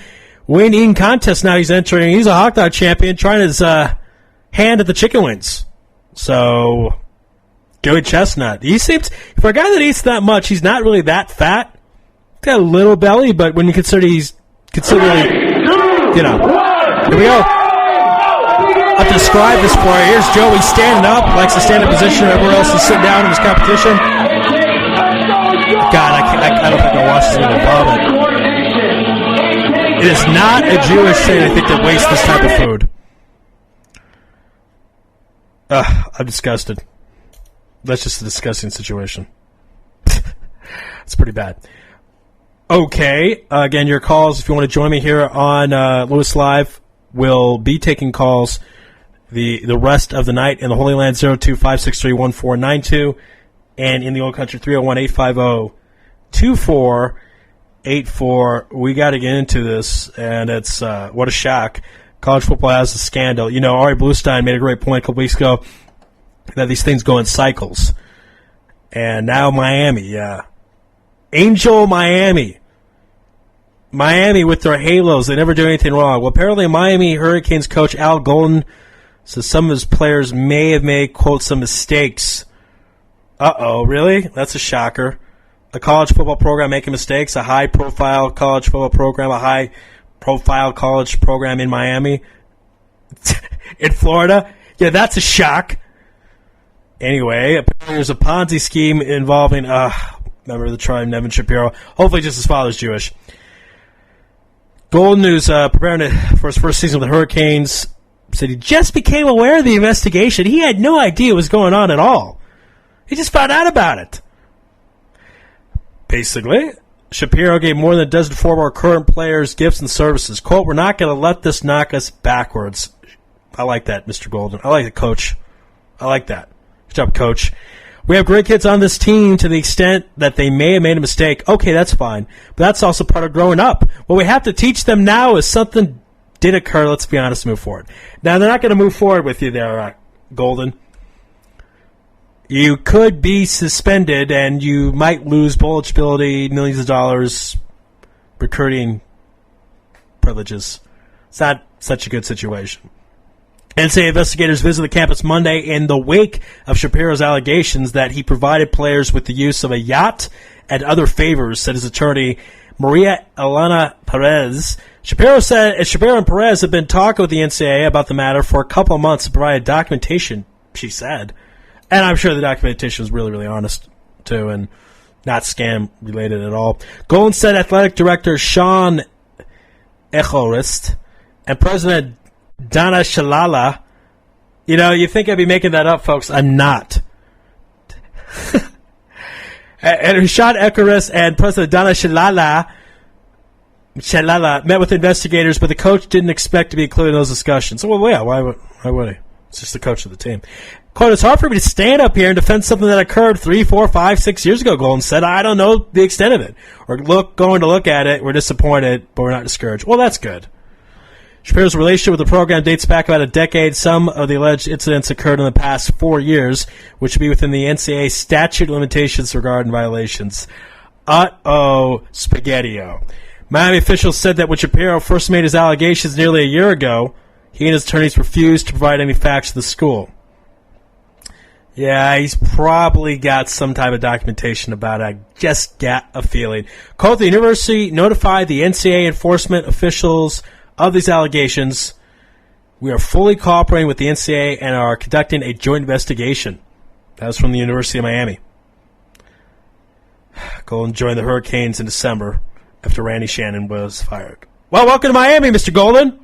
wing eating contest now he's entering. He's a hot dog champion, trying his hand at the chicken wings. So, Joey Chestnut. He seems, for a guy that eats that much, he's not really that fat. He's got a little belly, but when you consider he's considerably, here we go. I'll describe this for you. Here's Joey standing up, likes to stand in position. Everyone else is sitting down in his competition. God, I don't think I'll watch this in a vomit. It is not a Jewish thing, I think, that wastes this type of food. I'm disgusted. That's just a disgusting situation. It's pretty bad. Okay, again, your calls, if you want to join me here on Louis Live, we'll be taking calls the rest of the night in the Holy Land. 02-563-1492, and in the Old Country 301-850-2484. We got to get into this, and it's what a shock. College football has a scandal. Ari Bluestein made a great point a couple weeks ago that these things go in cycles. And now Miami, Angel Miami with their halos. They never do anything wrong. Well, apparently Miami Hurricanes coach Al Golden says some of his players may have made, quote, some mistakes. Uh-oh, really? That's a shocker. A college football program making mistakes, a high-profile college football program, a high-profile college program in Miami, in Florida. Yeah, that's a shock. Anyway, apparently there's a Ponzi scheme involving, member of the tribe, Nevin Shapiro. Hopefully just his father's Jewish. Golden, who's preparing for his first season with the Hurricanes, said he just became aware of the investigation. He had no idea what was going on at all. He just found out about it. Basically, Shapiro gave more than a dozen former current players gifts and services. Quote, "We're not going to let this knock us backwards." I like that, Mr. Golden. I like it, Coach. I like that. Good job, Coach. "We have great kids on this team to the extent that they may have made a mistake." Okay, that's fine. But that's also part of growing up. What we have to teach them now is something did occur. Let's be honest, move forward. Now, they're not going to move forward with you there, Golden. You could be suspended, and you might lose bowl eligibility, millions of dollars, recruiting privileges. It's not such a good situation. NCAA investigators visited the campus Monday in the wake of Shapiro's allegations that he provided players with the use of a yacht and other favors, said his attorney, Maria Elena Perez. Shapiro and Perez have been talking with the NCAA about the matter for a couple of months and provided documentation, she said. And I'm sure the documentation was really, really honest, too, and not scam-related at all. Golden State Athletic Director Sean Echorist and President Donna Shalala. You know, you think I'd be making that up, folks. I'm not. And Sean Echorist and President Donna Shalala met with investigators, but the coach didn't expect to be included in those discussions. Well, yeah, why would he? It's just the coach of the team. Quote, it's hard for me to stand up here and defend something that occurred 3, 4, 5, 6 years ago, Golden said. I don't know the extent of it. We're going to look at it. We're disappointed, but we're not discouraged. Well, that's good. Shapiro's relationship with the program dates back about a decade. Some of the alleged incidents occurred in the past 4 years, which would be within the NCAA statute limitations regarding violations. Spaghetti-o. Miami officials said that when Shapiro first made his allegations nearly a year ago, he and his attorneys refused to provide any facts to the school. Yeah, he's probably got some type of documentation about it. I just got a feeling. Quote, the university notified the NCAA enforcement officials of these allegations. We are fully cooperating with the NCAA and are conducting a joint investigation. That was from the University of Miami. Golden joined the Hurricanes in December after Randy Shannon was fired. Well, welcome to Miami, Mr. Golden.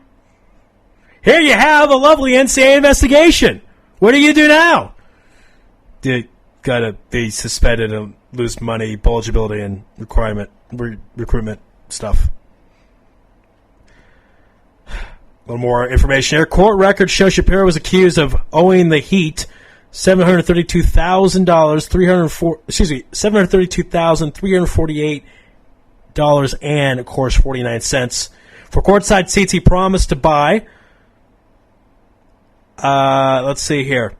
Here you have a lovely NCAA investigation. What do you do now? You got to be suspended and lose money, eligibility, and recruitment stuff. A little more information here. Court records show Shapiro was accused of owing the Heat $732,348 and, of course, 49 cents for courtside seats he promised to buy. Let's see here.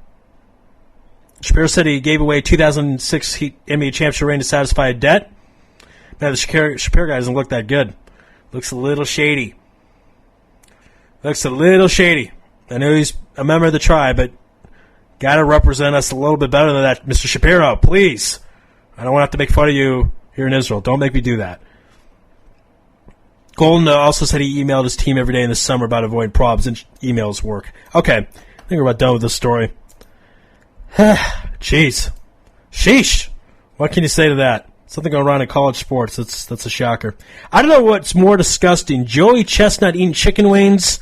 Shapiro said he gave away 2006 Heat NBA championship ring to satisfy a debt. Man, the Shapiro guy doesn't look that good. Looks a little shady. I know he's a member of the tribe, but got to represent us a little bit better than that, Mr. Shapiro, please. I don't want to have to make fun of you here in Israel. Don't make me do that. Golden also said he emailed his team every day in the summer about avoiding problems, and emails work. Okay, I think we're about done with this story. Jeez. Sheesh. What can you say to that? Something going around in college sports. That's a shocker. I don't know what's more disgusting, Joey Chestnut eating chicken wings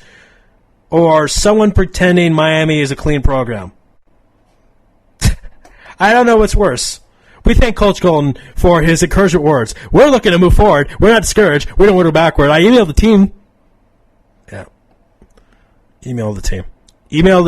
or someone pretending Miami is a clean program. I don't know what's worse. We thank Coach Golden for his encouragement words. We're looking to move forward. We're not discouraged. We don't want to go backward. I emailed the team. Yeah. Email the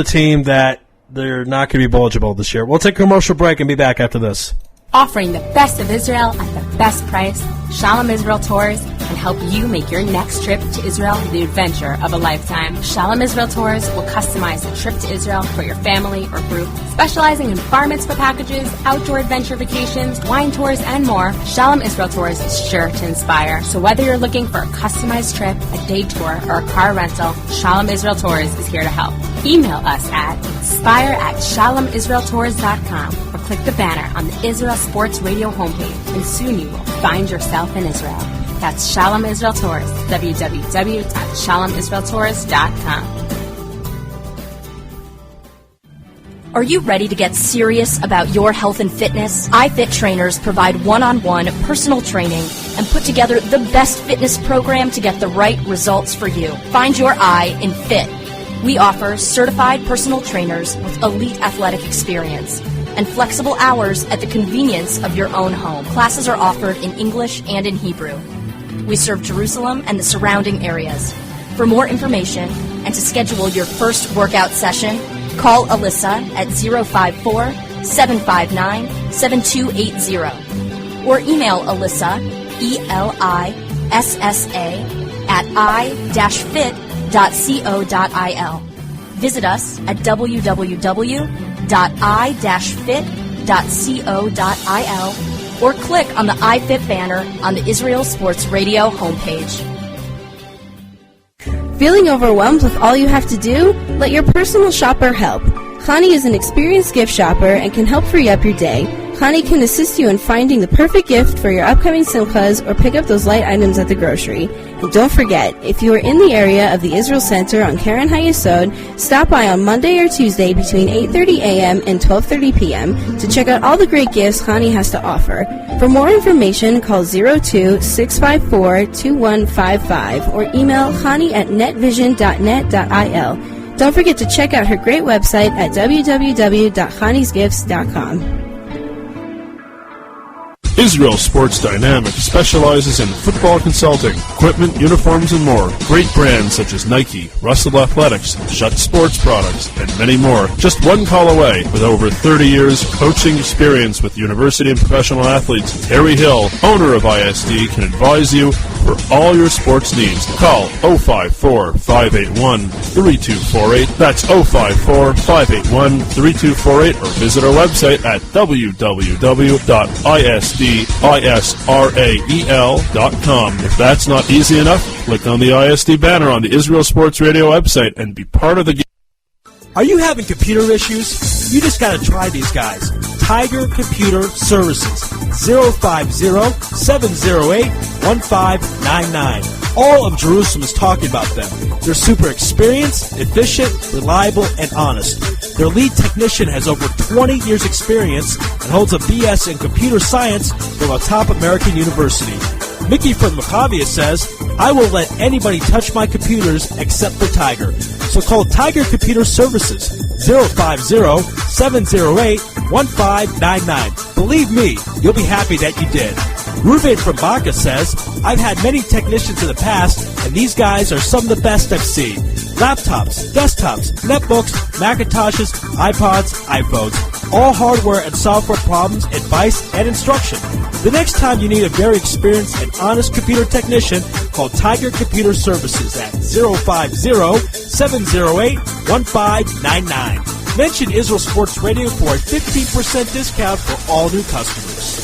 team that they're not going to be bulgeable this year. We'll take a commercial break and be back after this. Offering the best of Israel at the best price, Shalom Israel Tours can help you make your next trip to Israel the adventure of a lifetime. Shalom Israel Tours will customize the trip to Israel for your family or group. Specializing in bar mitzvah packages, outdoor adventure vacations, wine tours, and more, Shalom Israel Tours is sure to inspire. So whether you're looking for a customized trip, a day tour, or a car rental, Shalom Israel Tours is here to help. Email us at inspire@shalomisraeltours.com or click the banner on the Israel Sports Radio homepage, and soon you will find yourself in Israel. That's Shalom Israel Tours, www.shalomisraeltours.com. Are you ready to get serious about your health and fitness? iFit trainers provide one-on-one personal training and put together the best fitness program to get the right results for you. Find your I in FIT. We offer certified personal trainers with elite athletic experience and flexible hours at the convenience of your own home. Classes are offered in English and in Hebrew. We serve Jerusalem and the surrounding areas. For more information and to schedule your first workout session, call Alyssa at 054-759-7280 or email Alyssa, ELISSA, at i-fit.co.il. Visit us at www.i-fit.co.il or click on the iFit banner on the Israel Sports Radio homepage. Feeling overwhelmed with all you have to do? Let your personal shopper help. Connie is an experienced gift shopper and can help free up your day. Connie can assist you in finding the perfect gift for your upcoming Simchas or pick up those light items at the grocery. And don't forget, if you are in the area of the Israel Center on Karen HaYesod, stop by on Monday or Tuesday between 8:30 a.m. and 12:30 p.m. to check out all the great gifts Connie has to offer. For more information, call 02-654-2155 or email connie@netvision.net.il. Don't forget to check out her great website at www.chaniesgifts.com. Israel Sports Dynamics specializes in football consulting, equipment, uniforms, and more. Great brands such as Nike, Russell Athletics, Shutt Sports Products, and many more. Just one call away. With over 30 years coaching experience with university and professional athletes, Terry Hill, owner of ISD, can advise you for all your sports needs. Call 054-581-3248. That's 054-581-3248 or visit our website at www.isdisrael.com. If that's not easy enough, click on the ISD banner on the Israel Sports Radio website and be part of the game. Are you having computer issues? You just got to try these guys. Tiger Computer Services, 050-708-1599. All of Jerusalem is talking about them. They're super experienced, efficient, reliable, and honest. Their lead technician has over 20 years experience and holds a BS in computer science from a top American university. Mickey from Macavia says, I will let anybody touch my computers except for Tiger. So call Tiger Computer Services, 050-708-1599. Believe me, you'll be happy that you did. Ruben from Baca says, I've had many technicians in the past, and these guys are some of the best I've seen. Laptops, desktops, netbooks, Macintoshes, iPods, iPhones. All hardware and software problems, advice, and instruction. The next time you need a very experienced and honest computer technician, call Tiger Computer Services at 050-708-1599. Mention Israel Sports Radio for a 15% discount for all new customers.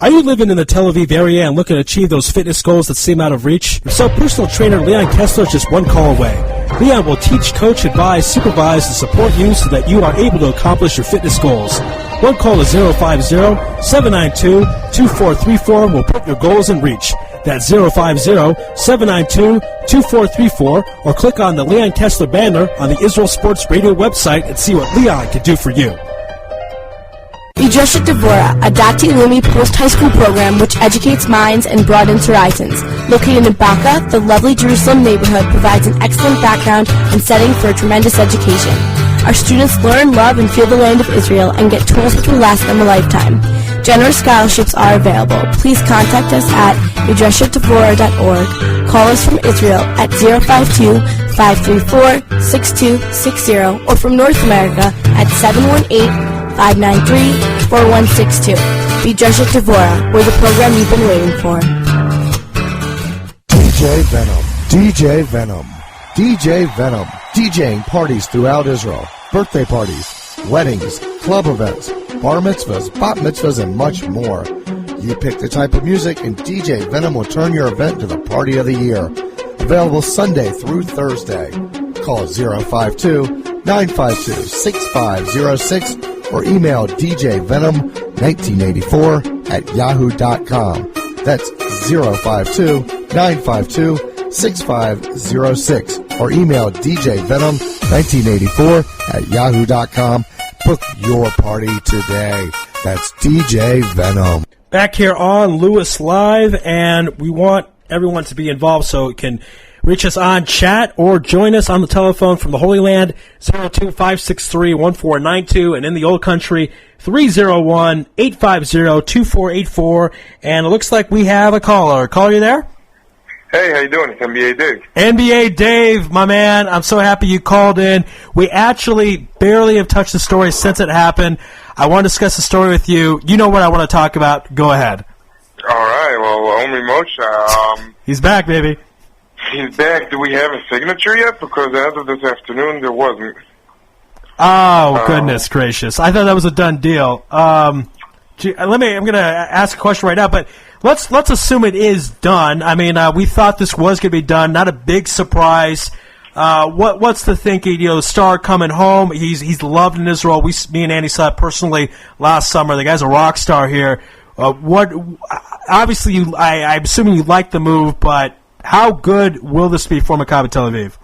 Are you living in the Tel Aviv area and looking to achieve those fitness goals that seem out of reach? If so, personal trainer Leon Kessler is just one call away. Leon will teach, coach, advise, supervise, and support you so that you are able to accomplish your fitness goals. One call to 050-792-2434 will put your goals in reach. That's 050-792-2434 or click on the Leon Kessler banner on the Israel Sports Radio website and see what Leon can do for you. Idreshet Devorah, a Dati Leumi post-high school program which educates minds and broadens horizons. Located in Baca, the lovely Jerusalem neighborhood provides an excellent background and setting for a tremendous education. Our students learn, love, and feel the land of Israel and get tools which will last them a lifetime. Generous scholarships are available. Please contact us at idreshetdevorah.org. Call us from Israel at 052-534-6260 or from North America at 718-593-4162. Be Idreshet Devorah. We're the program you've been waiting for. DJ Venom. DJ Venom. DJ Venom. DJing parties throughout Israel. Birthday parties, weddings, club events, bar mitzvahs, bat mitzvahs, and much more. You pick the type of music and DJ Venom will turn your event to the party of the year. Available Sunday through Thursday. Call 052-952-6506 or email djvenom1984@yahoo.com. That's 052-952-6506 or email djvenom1984@yahoo.com. Book your party today. That's DJ Venom. Back here on Louis Live, and we want everyone to be involved, so you can reach us on chat or join us on the telephone from the Holy Land, 02-563-1492, and in the Old Country, 301-850-2484. And it looks like we have a caller. Caller, you there? Hey, how you doing? It's NBA Dave. NBA Dave, my man, I'm so happy you called in. We actually barely have touched the story since it happened. I want to discuss the story with you. You know what I want to talk about. Go ahead. All right, well, Omi Moshe, he's back, baby. He's back. Do we have a signature yet? Because as of this afternoon, there wasn't. Oh, goodness gracious. I thought that was a done deal. I'm going to ask a question right now, but let's assume it is done. I mean, we thought this was going to be done. Not a big surprise. What's the thinking? You know, the star coming home. He's loved in Israel. Me and Andy saw it personally last summer. The guy's a rock star here. Obviously, I'm assuming you like the move, but how good will this be for Maccabi Tel Aviv?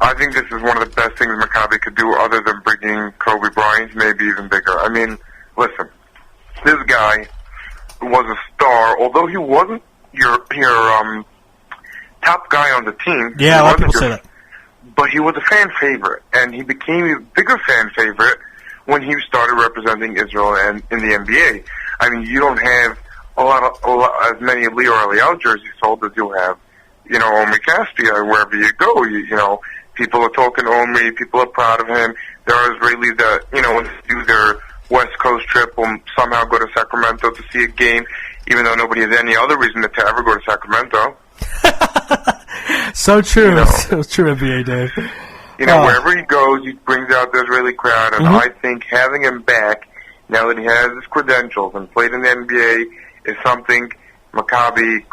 I think this is one of the best things Maccabi could do, other than bringing Kobe Bryant, maybe even bigger. I mean, listen, this guy was a star, although he wasn't your top guy on the team. Yeah, a lot of people say that. But he was a fan favorite, and he became a bigger fan favorite when he started representing Israel and in the NBA. I mean, you don't have as many Leo Eliel jerseys sold as you have, you know, Omri Castia. Wherever you go, you know, people are talking Omri. People are proud of him. There are Israelis that, you know, when they do their West Coast trip, will somehow go to Sacramento to see a game, even though nobody has any other reason to ever go to Sacramento. So true. You know, so true, NBA Dave. You know, wherever he goes, he brings out the Israeli crowd, and I think having him back, now that he has his credentials and played in the NBA, is something Maccabi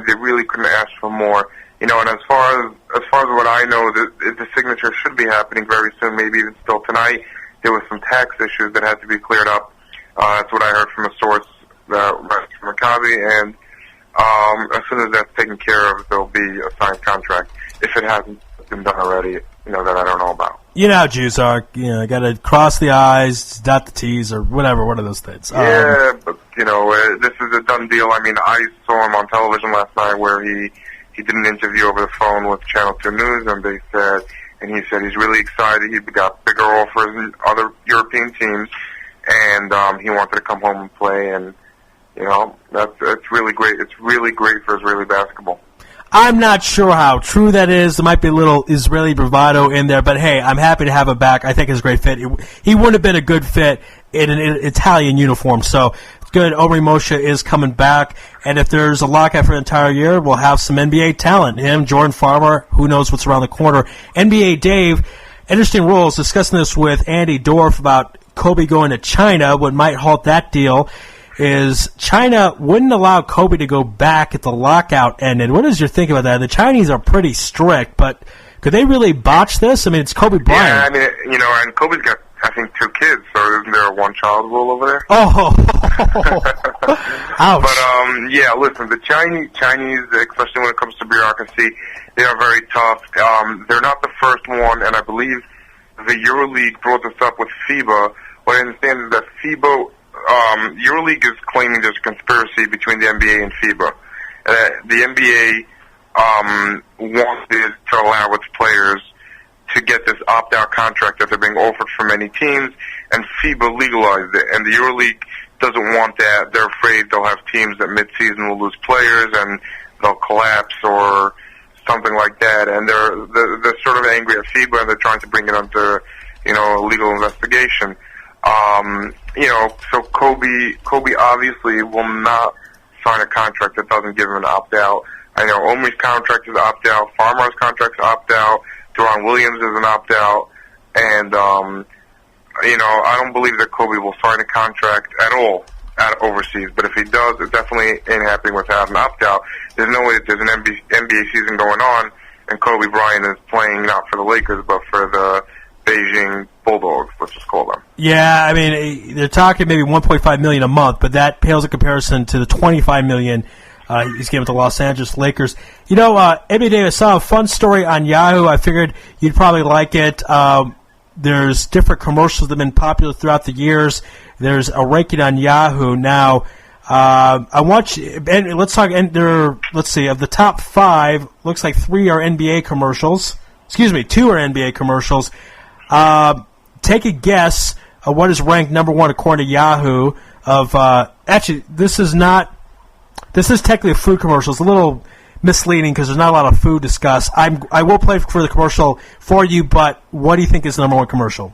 they really couldn't ask for more. You know, and as far as what I know, the signature should be happening very soon, maybe even still tonight. There was some tax issues that had to be cleared up. That's what I heard from a source from Maccabi, and as soon as that's taken care of, there'll be a signed contract. If it hasn't been done already, you know, that I don't know about. You know how Jews are. You know, got to cross the I's, dot the T's, or whatever, one of those things. Yeah, but, you know, this is a done deal. I mean, I saw him on television last night where he did an interview over the phone with Channel 2 News, and he said he's really excited. He got bigger offers in other European teams, and he wanted to come home and play, and, you know, it's really great. It's really great for Israeli basketball. I'm not sure how true that is. There might be a little Israeli bravado in there, but hey, I'm happy to have him back. I think he's a great fit. He wouldn't have been a good fit in an Italian uniform, so it's good. Omri Moshe is coming back, and if there's a lockout for the entire year, we'll have some NBA talent. Him, Jordan Farmer, who knows what's around the corner. NBA Dave, interesting rules, discussing this with Andy Dorff about Kobe going to China, what might halt that deal. Is China wouldn't allow Kobe to go back at the lockout ended. What is your think about that? The Chinese are pretty strict, but could they really botch this? I mean, it's Kobe Bryant. Yeah, I mean, you know, and Kobe's got, I think, 2 kids, so isn't there a one-child rule over there? Oh, ouch. But, yeah, listen, the Chinese, especially when it comes to bureaucracy, they are very tough. They're not the first one, and I believe the EuroLeague brought this up with FIBA. What I understand is that FIBA... EuroLeague is claiming there's a conspiracy between the NBA and FIBA. The NBA wanted to allow its players to get this opt-out contract that they're being offered from many teams, and FIBA legalized it. And the EuroLeague doesn't want that. They're afraid they'll have teams that mid-season will lose players and they'll collapse or something like that. And they're sort of angry at FIBA, and they're trying to bring it under, you know, a legal investigation. You know, so Kobe obviously will not sign a contract that doesn't give him an opt-out. I know Omri's contract is opt-out, Farmer's contract is opt-out, Deron Williams is an opt-out, and, you know, I don't believe that Kobe will sign a contract at all overseas, but if he does, it definitely ain't happening without an opt-out. There's no way that there's an NBA season going on, and Kobe Bryant is playing not for the Lakers, but for the Beijing Bulldogs, let's just call them. Yeah, I mean, they're talking maybe $1.5 million a month, but that pales in comparison to the $25 million he's getting with the Los Angeles Lakers. You know, NBA Dave, I saw a fun story on Yahoo. I figured you'd probably like it. There's different commercials that have been popular throughout the years. There's a ranking on Yahoo now. I want you, and let's talk. And let's see, of the top 5, looks like 3 are NBA commercials. Excuse me, 2 are NBA commercials. Take a guess of what is ranked number 1 according to Yahoo. Actually, this is technically a food commercial. It's a little misleading because there's not a lot of food discussed. I will play for the commercial for you, but what do you think is the number 1 commercial?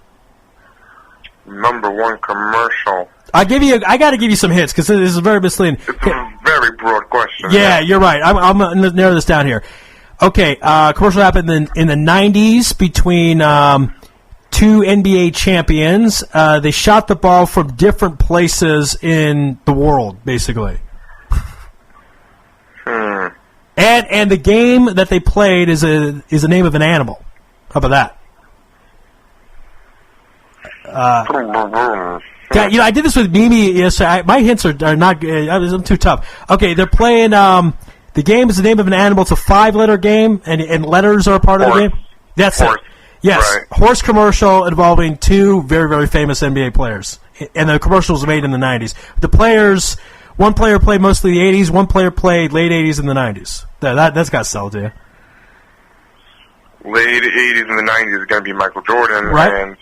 Number 1 commercial. I got to give you some hints because this is very misleading. It's a very broad question. Yeah, you're right. I'm going to narrow this down here. Okay, commercial happened in the 90s between 2 NBA champions. They shot the ball from different places in the world, basically. And the game that they played is a name of an animal. How about that? Yeah, I did this with Mimi yesterday. My hints are not good. I'm too tough. Okay, they're playing. The game is the name of an animal. It's a 5-letter game, and letters are a part of the game. That's it. Yes, right. Horse commercial involving 2 very, very famous NBA players. And the commercial was made in the 90s. The players, one player played mostly the 80s, one player played late 80s and the 90s. That's got to sell to you. Late 80s and the 90s is going to be Michael Jordan. Right.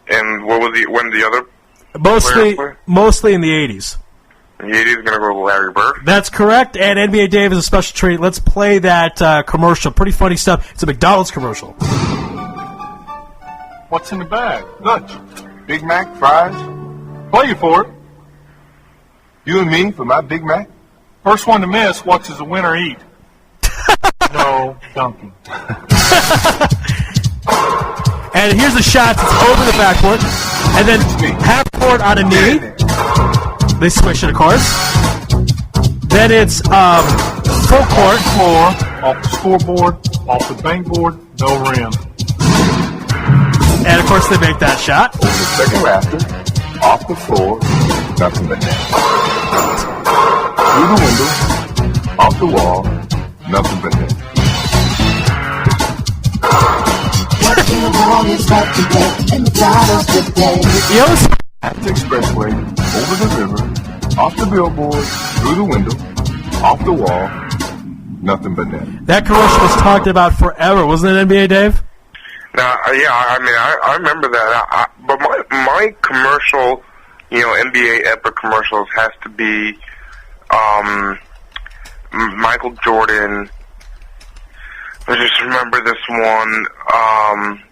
And what was when the other Mostly in the 80s. In the 80s is going to go to Larry Bird? That's correct, and NBA Dave is a special treat. Let's play that commercial. Pretty funny stuff. It's a McDonald's commercial. What's in the bag? Lunch. Big Mac, fries. Play you for it. You and me for my Big Mac? First one to miss watches the winner eat. No dunking. And here's the shot. It's over the backboard. And then half court on a knee. They switch it, of course. Then it's full court. Floor, off the scoreboard, off the bankboard, no rim. And, of course, they make that shot. Over the second rafter, off the floor, nothing but net. Through the window, off the wall, nothing but net. What you want is what you get, and McDonald's today. At the expressway, over the river, off the billboard, through the window, off the wall, nothing but net. That commercial was talked about forever, wasn't it, NBA Dave? I remember that. But my commercial, NBA epic commercials has to be Michael Jordan. I just remember this one.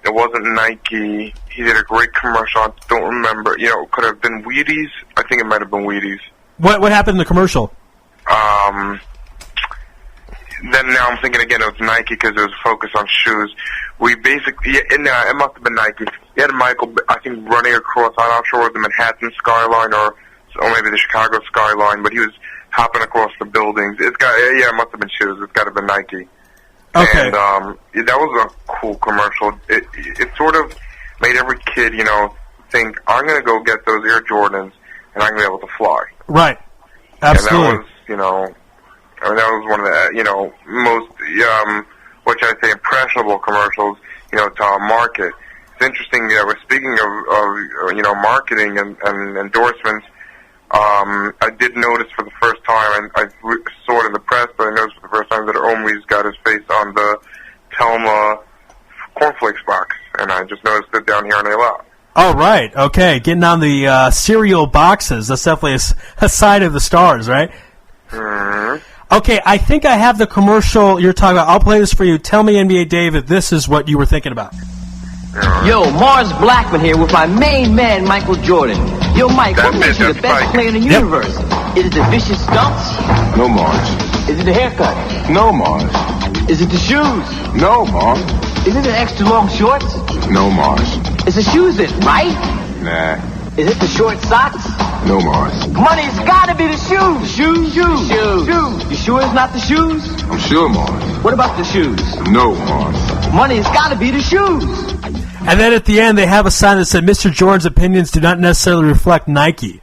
It wasn't Nike. He did a great commercial. I don't remember. Could have been Wheaties. I think it might have been Wheaties. What happened in the commercial? Then now I'm thinking again it was Nike because it was focused on shoes. We basically, it must have been Nike. You had Michael, I think, running across, I'm not sure, the Manhattan skyline or maybe the Chicago skyline, but he was hopping across the buildings. It must have been shoes. It's got to have been Nike. Okay. And that was a cool commercial. It sort of made every kid, think, I'm going to go get those Air Jordans and I'm going to be able to fly. Right. Absolutely. And that was one of the, most, what should I say, impressionable commercials, to our market. It's interesting, we're speaking of marketing and endorsements. I did notice for the first time, and I saw it in the press, but I noticed for the first time that Omri's got his face on the Telma cornflakes box, and I just noticed it down here on a lot. Oh, right. Okay. Getting on the cereal boxes. That's definitely a sign of the stars, right? Mm-hmm. Okay, I think I have the commercial you're talking about. I'll play this for you. Tell me, NBA Dave, if this is what you were thinking about. Yo, Mars Blackman here with my main man, Michael Jordan. Yo, Mike, what makes you the best player in the universe? Is it the vicious stunts? No, Mars. Is it the haircut? No, Mars. Is it the shoes? No, Mars. Is it the extra long shorts? No, Mars. It's the shoes, right? Nah. Is it the short socks? No, Mars. Money's gotta be the shoes. Shoes. You sure it's not the shoes? I'm sure, Mars. What about the shoes? No, Mars. Money's gotta be the shoes. And then at the end, they have a sign that said, Mr. Jordan's opinions do not necessarily reflect Nike.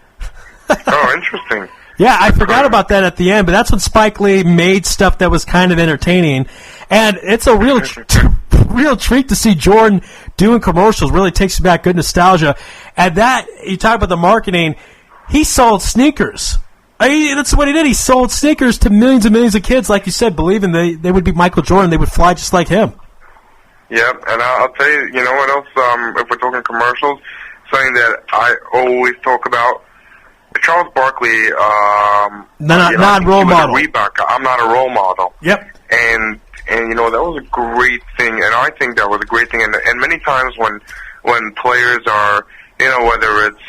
Oh, interesting. Yeah, I forgot about that at the end, but that's when Spike Lee made stuff that was kind of entertaining. And it's a real real treat to see Jordan doing commercials. Really takes you back, good nostalgia. And that, you talk about the marketing, he sold sneakers. That's what he did. He sold sneakers to millions and millions of kids, like you said, believing they would be Michael Jordan. They would fly just like him. Yep, and I'll tell you, you know what else, if we're talking commercials, something that I always talk about, Charles Barkley, not role model. Reebok, I'm not a role model. Yep. And that was a great thing, and I think that was a great thing. And many times when players are, whether it's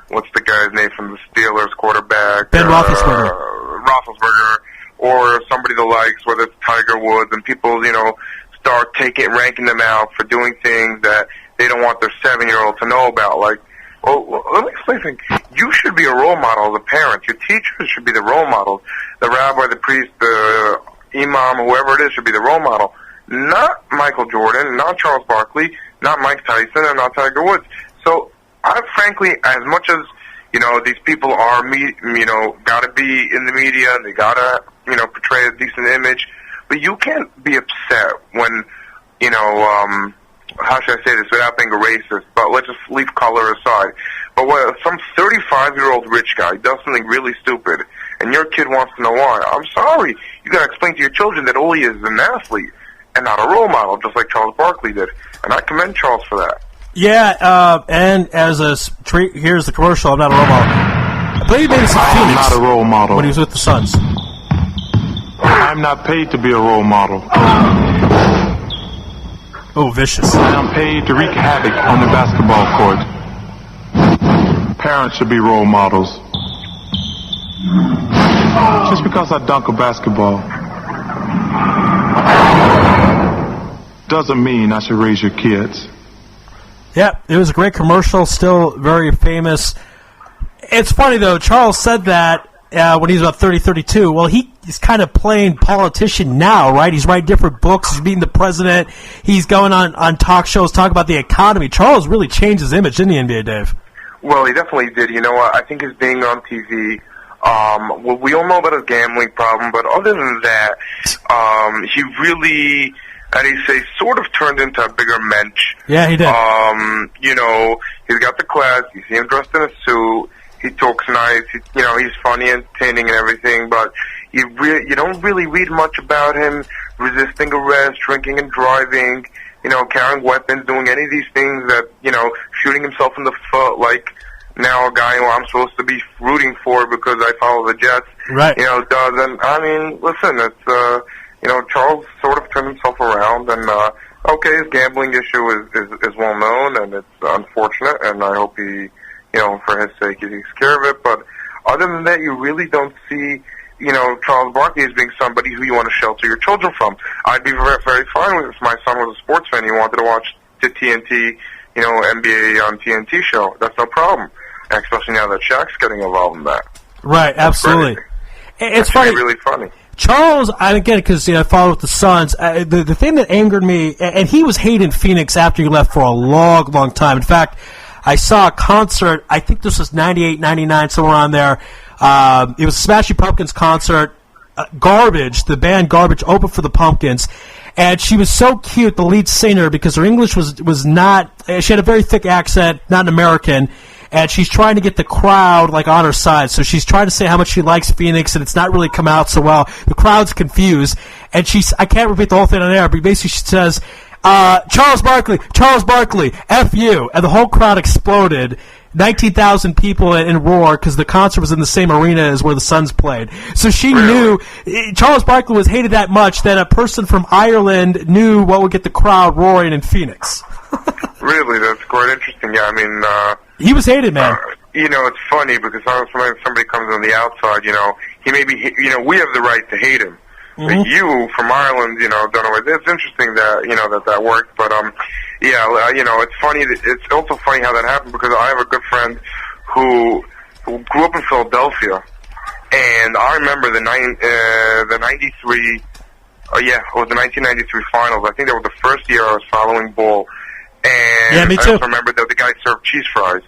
what's the guy's name from the Steelers, quarterback, Ben Roethlisberger, or somebody the likes, whether it's Tiger Woods, and people start ranking them out for doing things that they don't want their 7-year-old to know about, like. Well, let me explain something. You should be a role model as a parent. Your teachers should be the role models. The rabbi, the priest, the imam, whoever it is, should be the role model. Not Michael Jordan, not Charles Barkley, not Mike Tyson, and not Tiger Woods. So, frankly, as much as, these people are, gotta be in the media, they gotta, portray a decent image, but you can't be upset when, how should I say this without being a racist, but let's just leave color aside. But when some 35-year-old rich guy does something really stupid, and your kid wants to know why, I'm sorry. You gotta explain to your children that all he is an athlete and not a role model, just like Charles Barkley did. And I commend Charles for that. Yeah, and as a treat, here's the commercial. I'm not a role model. I believe he made this in Phoenix. I'm not a role model. When he was with the Suns. I'm not paid to be a role model. Oh, vicious. I am paid to wreak havoc on the basketball court. Parents should be role models. Just because I dunk a basketball doesn't mean I should raise your kids. Yeah, it was a great commercial, still very famous. It's funny, though, Charles said that when he was about 30, 32. Well, he's kind of playing politician now, right? He's writing different books. He's meeting the president. He's going on talk shows, talking about the economy. Charles really changed his image in the NBA, Dave. Well, he definitely did. You know what? I think his being on TV, we all know about his gambling problem, but other than that, he really, how do you say, sort of turned into a bigger mensch. Yeah, he did. He's got the class. You see him dressed in a suit. He talks nice. He's funny, entertaining, and everything. But you don't really read much about him resisting arrest, drinking and driving. Carrying weapons, doing any of these things that shooting himself in the foot. Like now, a guy who I'm supposed to be rooting for because I follow the Jets. Right. Does. And I mean, listen, it's Charles sort of turned himself around, and okay, his gambling issue is well known, and it's unfortunate, and I hope he, for his sake, he takes care of it. But other than that, you really don't see, Charles Barkley as being somebody who you want to shelter your children from. I'd be very, very fine with if my son was a sports fan. He wanted to watch the TNT, NBA on TNT show. That's no problem, and especially now that Shaq's getting involved in that. Right, absolutely. It's funny. Really funny. Charles, again, because I followed with the Suns, the thing that angered me, and he was hating Phoenix after he left for a long, long time. In fact, I saw a concert, I think this was 98, 99, somewhere on there. It was a Smashing Pumpkins concert. Garbage, the band Garbage, opened for the Pumpkins. And she was so cute, the lead singer, because her English was not, she had a very thick accent, not an American. And she's trying to get the crowd on her side. So she's trying to say how much she likes Phoenix, and it's not really come out so well. The crowd's confused, and I can't repeat the whole thing on air, but basically she says, Charles Barkley, F you. And the whole crowd exploded. 19,000 people in roar because the concert was in the same arena as where the Suns played. So she knew Charles Barkley was hated that much that a person from Ireland knew what would get the crowd roaring in Phoenix. Really? That's quite interesting. Yeah, I mean... he was hated, man. It's funny because somebody comes on the outside, he may be, we have the right to hate him. Mm-hmm. But you, from Ireland, don't know. It's interesting that, that worked. But, it's funny. It's also funny how that happened because I have a good friend who grew up in Philadelphia. And I remember the 93, it was the 1993 finals. I think that was the first year I was following ball. And yeah, me too. I also remember that the guy served cheese fries.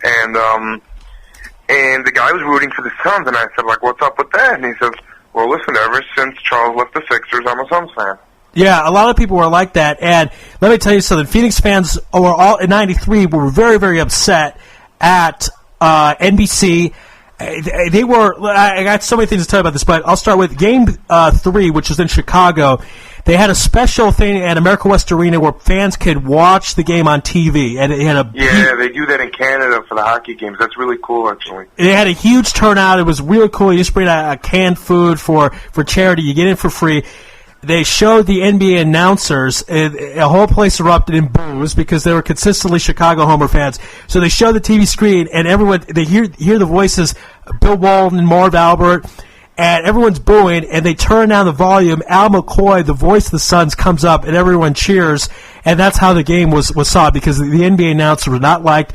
And the guy was rooting for the Suns, and I said, what's up with that? And he says, well, listen, ever since Charles left the Sixers, I'm a Suns fan. Yeah, a lot of people were like that. And let me tell you something. Phoenix fans in 93 were very, very upset at NBC. They were. I got so many things to tell you about this, but I'll start with Game 3, which was in Chicago. They had a special thing at America West Arena where fans could watch the game on TV, and it had they do that in Canada for the hockey games. That's really cool, actually. It had a huge turnout. It was really cool. You just bring a canned food for charity. You get in for free. They showed the NBA announcers. A whole place erupted in boos because they were consistently Chicago Homer fans. So they showed the TV screen, and everyone they hear the voices, Bill Walton and Marv Albert, and everyone's booing. And they turn down the volume. Al McCoy, the voice of the Suns, comes up, and everyone cheers. And that's how the game was saw because the NBA announcers were not liked.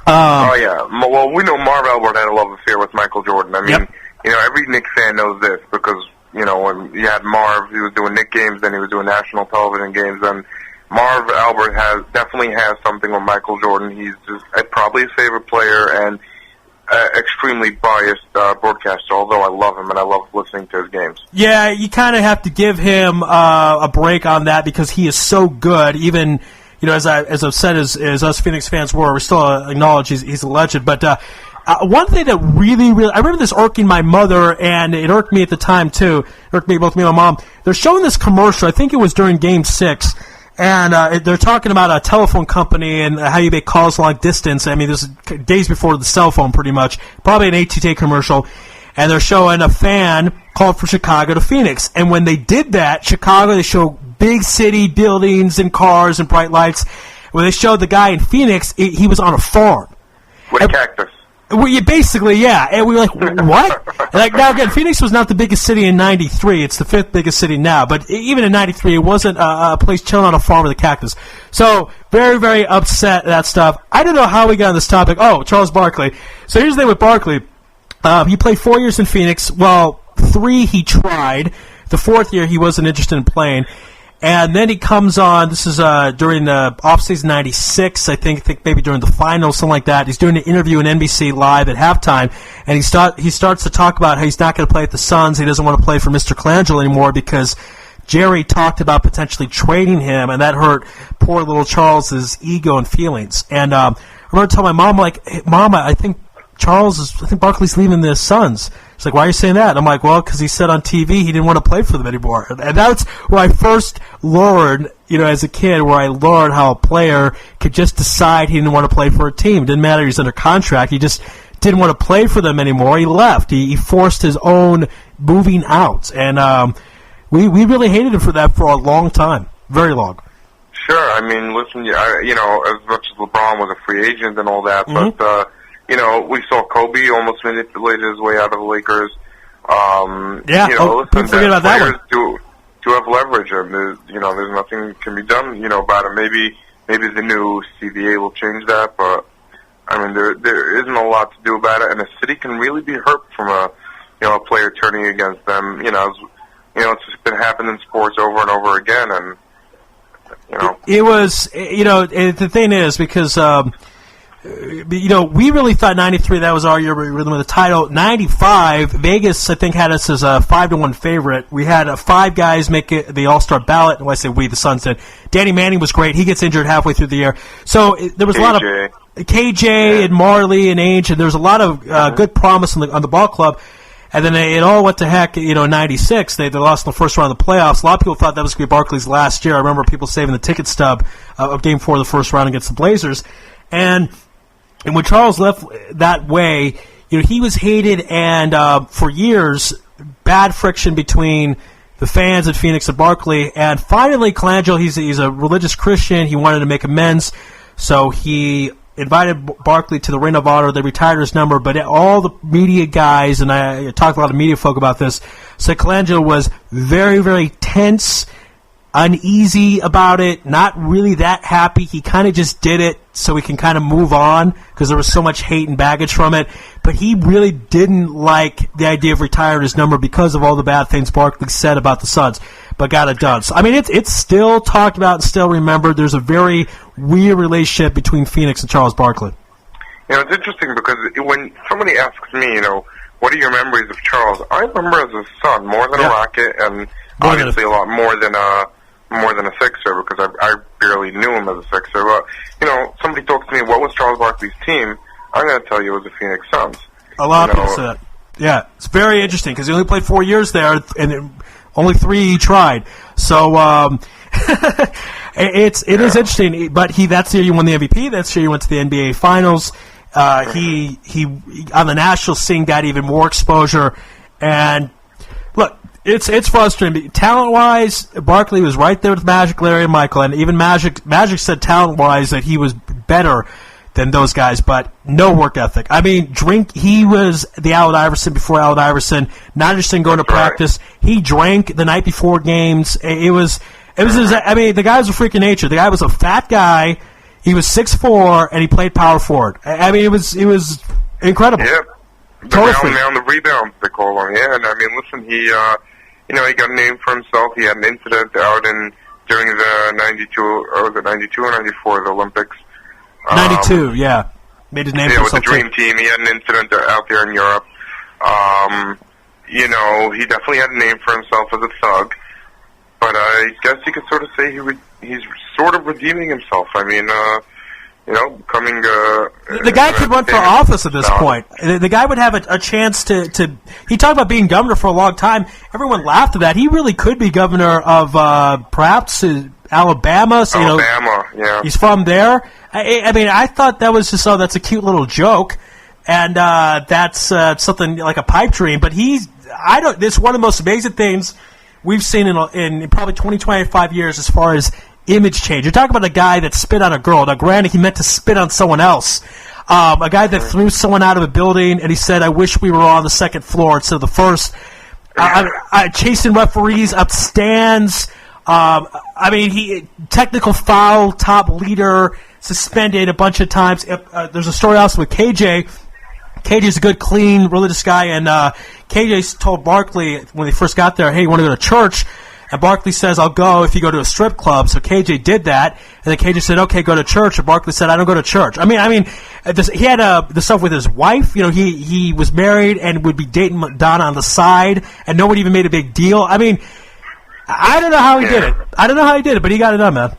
Well, we know Marv Albert had a love affair with Michael Jordan. I mean, every Knicks fan knows this because when you had Marv, he was doing Knick games, then he was doing national television games, and Marv Albert definitely has something with Michael Jordan. He's just probably his favorite player and extremely biased broadcaster, although I love him and I love listening to his games. Yeah, you kind of have to give him a break on that because he is so good. Even, as I've said, as us Phoenix fans we still acknowledge he's a legend. But one thing that really, I remember this irking my mother, and it irked me at the time too. It irked me, both me and my mom. They're showing this commercial. I think it was during Game 6. And they're talking about a telephone company and how you make calls long distance. I mean, this is days before the cell phone, pretty much. Probably an AT&T commercial. And they're showing a fan called for Chicago to Phoenix. And when they did that, Chicago, they show big city buildings and cars and bright lights. When they showed the guy in Phoenix, he was on a farm. With a cactus. Well, basically, yeah. And we were like, what? Now, again, Phoenix was not the biggest city in 93. It's the 5th biggest city now. But even in 93, it wasn't a place chilling on a farm with a cactus. So, very, very upset, that stuff. I don't know how we got on this topic. Oh, Charles Barkley. So, here's the thing with Barkley. He played 4 years in Phoenix. Well, 3 he tried. The 4th year, he wasn't interested in playing. And then he comes on, this is during the offseason 96, I think maybe during the finals, something like that. He's doing an interview on NBC Live at halftime, and he starts to talk about how he's not going to play at the Suns. He doesn't want to play for Mr. Colangelo anymore because Jerry talked about potentially trading him, and that hurt poor little Charles's ego and feelings. And I remember telling my mom, like, hey, Mom, I think Barkley's leaving the Suns. She's like, why are you saying that? I'm like, well, because he said on TV he didn't want to play for them anymore. And that's where I first learned, as a kid, where I learned how a player could just decide he didn't want to play for a team. It didn't matter he was under contract. He just didn't want to play for them anymore. He left. He forced his own moving out. And we really hated him for that for a long time. Very long. Sure. I mean, listen, as much as LeBron was a free agent and all that, but... we saw Kobe almost manipulated his way out of the Lakers. Listen, forget about that one. Do have leverage, and there's nothing can be done, about it. Maybe the new CBA will change that, but I mean, there isn't a lot to do about it, and the city can really be hurt from a player turning against them. It's just been happening in sports over and over again, and it was, the thing is because. We really thought 93, that was our year we were with the title. 95, Vegas, I think, had us as a 5-1 favorite. We had 5 guys make it the All-Star ballot. When I say we, the Suns did. Danny Manning was great. He gets injured halfway through the year. So there was a lot of KJ and Marley and Ainge, and there was a lot of good promise on the ball club. And then it all went to heck, in 96. They lost in the first round of the playoffs. A lot of people thought that was going to be Barkley's last year. I remember people saving the ticket stub of Game 4 of the first round against the Blazers. And when Charles left that way, he was hated, and for years, bad friction between the fans at Phoenix and Barkley. And finally, Colangelo, he's a religious Christian. He wanted to make amends, so he invited Barkley to the Ring of Honor. They retired his number, but all the media guys, and I talked to a lot of media folk about this, said Colangelo was very, very tense, uneasy about it, not really that happy. He kind of just did it so he can kind of move on because there was so much hate and baggage from it. But he really didn't like the idea of retiring his number because of all the bad things Barkley said about the Suns, but got it done. So, I mean, it's still talked about and still remembered. There's a very weird relationship between Phoenix and Charles Barkley. It's interesting because when somebody asks me, what are your memories of Charles? I remember as a son more than a Rocket, and obviously a lot more than a Sixer because I barely knew him as a Sixer. But, somebody talks to me, what was Charles Barkley's team? I'm going to tell you it was the Phoenix Suns. A lot of people say that. Yeah, it's very interesting because he only played 4 years there, and only 3 he tried. So it is interesting. But that's the year you won the MVP. That's the year you went to the NBA Finals. He on the national scene got even more exposure. And look, it's frustrating. Talent-wise, Barkley was right there with Magic, Larry, and Michael, and even Magic said talent-wise that he was better than those guys, but no work ethic. I mean, he was the Allen Iverson before Allen Iverson, not interested in going to practice. He drank the night before games. It was the guy was a freak of nature. The guy was a fat guy. He was 6'4", and he played power forward. I mean, it was incredible. Yeah. The man on the rebounds, they call him. Yeah, and I mean, listen, he got a name for himself. He had an incident during the 92, or was it 92 or 94, the Olympics? 92, yeah. Made his name for with the himself. Dream Team. He had an incident out there in Europe. He definitely had a name for himself as a thug. But I guess you could sort of say he's sort of redeeming himself. I mean, becoming the guy could run for office at this point. The guy would have a chance to. He talked about being governor for a long time. Everyone laughed at that. He really could be governor of perhaps Alabama. So, Alabama, yeah. He's from there. I mean, I thought that was just that's a cute little joke, and that's something like a pipe dream. But this is one of the most amazing things we've seen in probably 20, 25 years as far as image change. You're talking about a guy that spit on a girl. Now, granted, he meant to spit on someone else. A guy that threw someone out of a building, and he said, "I wish we were on the second floor instead of the first." Chasing referees up stands. Technical foul, top leader, suspended a bunch of times. There's a story also with KJ. KJ's a good, clean, religious guy, and KJ told Barkley when they first got there, "Hey, you want to go to church?" And Barkley says, "I'll go if you go to a strip club." So KJ did that, and then KJ said, "Okay, go to church." And Barkley said, "I don't go to church." He had the stuff with his wife. He was married and would be dating Madonna on the side, and no one even made a big deal. I don't know how he did it. I don't know how he did it, but he got it done, man.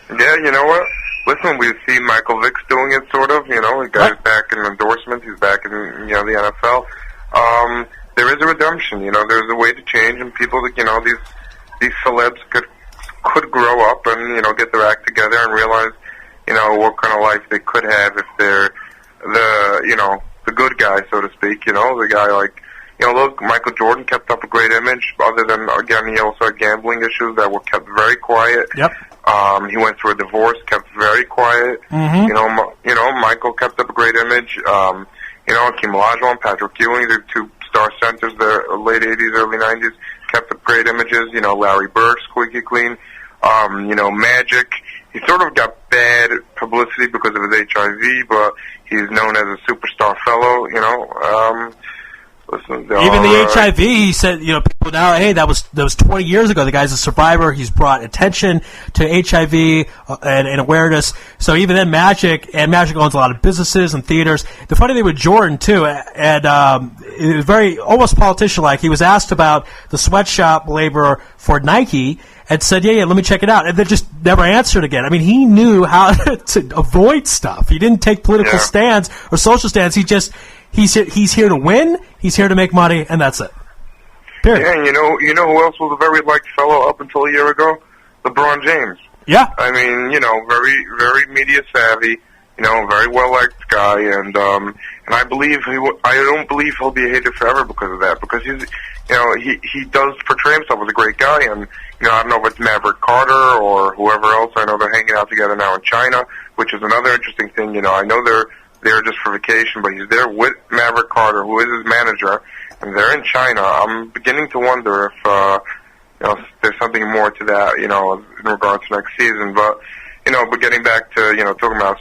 Yeah, you know what? Listen, we've seen Michael Vick's doing it, sort of. The guy's back in endorsements. He's back in the NFL. There is a redemption. There's a way to change, and people that these celebs could grow up and get their act together and realize what kind of life they could have if they're the good guy, so to speak. The guy like look, Michael Jordan kept up a great image. Other than again, he also had gambling issues that were kept very quiet. Yep. He went through a divorce, kept very quiet. Mm-hmm. Michael kept up a great image. Hakeem Olajuwon, Patrick Ewing, the two star centers, the late '80s, early '90s, kept up great images. Larry Bird, squeaky clean. Magic. He sort of got bad publicity because of his HIV, but he's known as a superstar fellow. Even the HIV, he said, people now, hey, that was 20 years ago. The guy's a survivor. He's brought attention to HIV and awareness. So even then, Magic owns a lot of businesses and theaters. The funny thing with Jordan, too, and it was very almost politician-like. He was asked about the sweatshop labor for Nike and said, yeah, let me check it out. And then just never answered again. He knew how to avoid stuff. He didn't take political stands or social stands. He's here to win, he's here to make money, and that's it. Period. Yeah, and you know who else was a very liked fellow up until a year ago? LeBron James. Yeah. Very, very media savvy, very well liked guy, and I believe I don't believe he'll be hated forever because of that, because he does portray himself as a great guy, and I don't know if it's Maverick Carter or whoever else. I know they're hanging out together now in China, which is another interesting thing. I know they're there just for vacation, but he's there with Maverick Carter, who is his manager, and they're in China. I'm beginning to wonder if there's something more to that, in regards to next season. But but getting back to talking about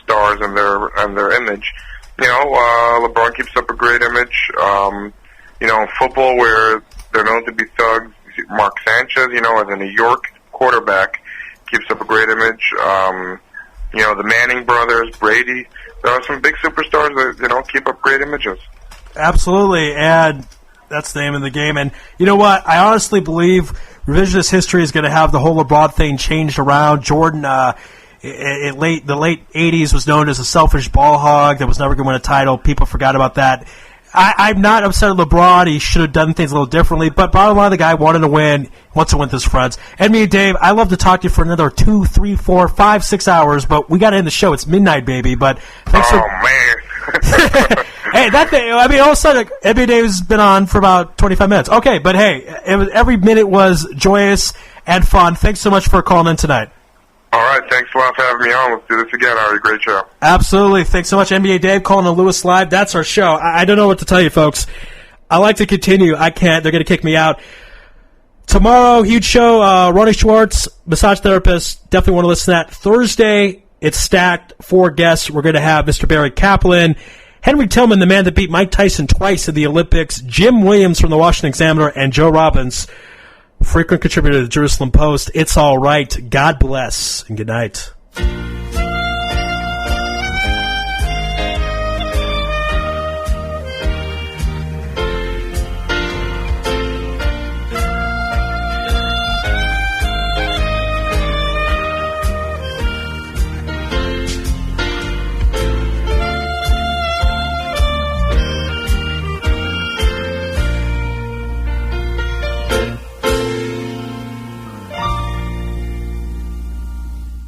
stars and their image, LeBron keeps up a great image. In football, where they're known to be thugs, Mark Sanchez, as a New York quarterback, keeps up a great image. The Manning brothers, Brady. There are some big superstars that, keep up great images. Absolutely, and that's the name of the game. And you know what? I honestly believe revisionist history is going to have the whole LeBron thing changed around. Jordan, the late 80s, was known as a selfish ball hog that was never going to win a title. People forgot about that. I'm not upset at LeBron. He should have done things a little differently. But bottom line, the guy wanted to win, wants to win with his friends. And me and Dave, I love to talk to you for another 2, 3, 4, 5, 6 hours, but we got to end the show. It's midnight, baby. But thanks man. Hey, that thing, all of a sudden, NBA Dave's been on for about 25 minutes. Okay, but hey, every minute was joyous and fun. Thanks so much for calling in tonight. All right, thanks a lot for having me on. Let's do this again, Ari. Great show. Absolutely. Thanks so much, NBA Dave, calling the Louis Live. That's our show. I don't know what to tell you, folks. I like to continue. I can't. They're going to kick me out. Tomorrow, huge show. Ronnie Schwartz, massage therapist. Definitely want to listen to that. Thursday, it's stacked. 4 guests. We're going to have Mr. Barry Kaplan, Henry Tillman, the man that beat Mike Tyson twice at the Olympics, Jim Williams from the Washington Examiner, and Joe Robbins, frequent contributor to the Jerusalem Post. It's all right. God bless, and good night.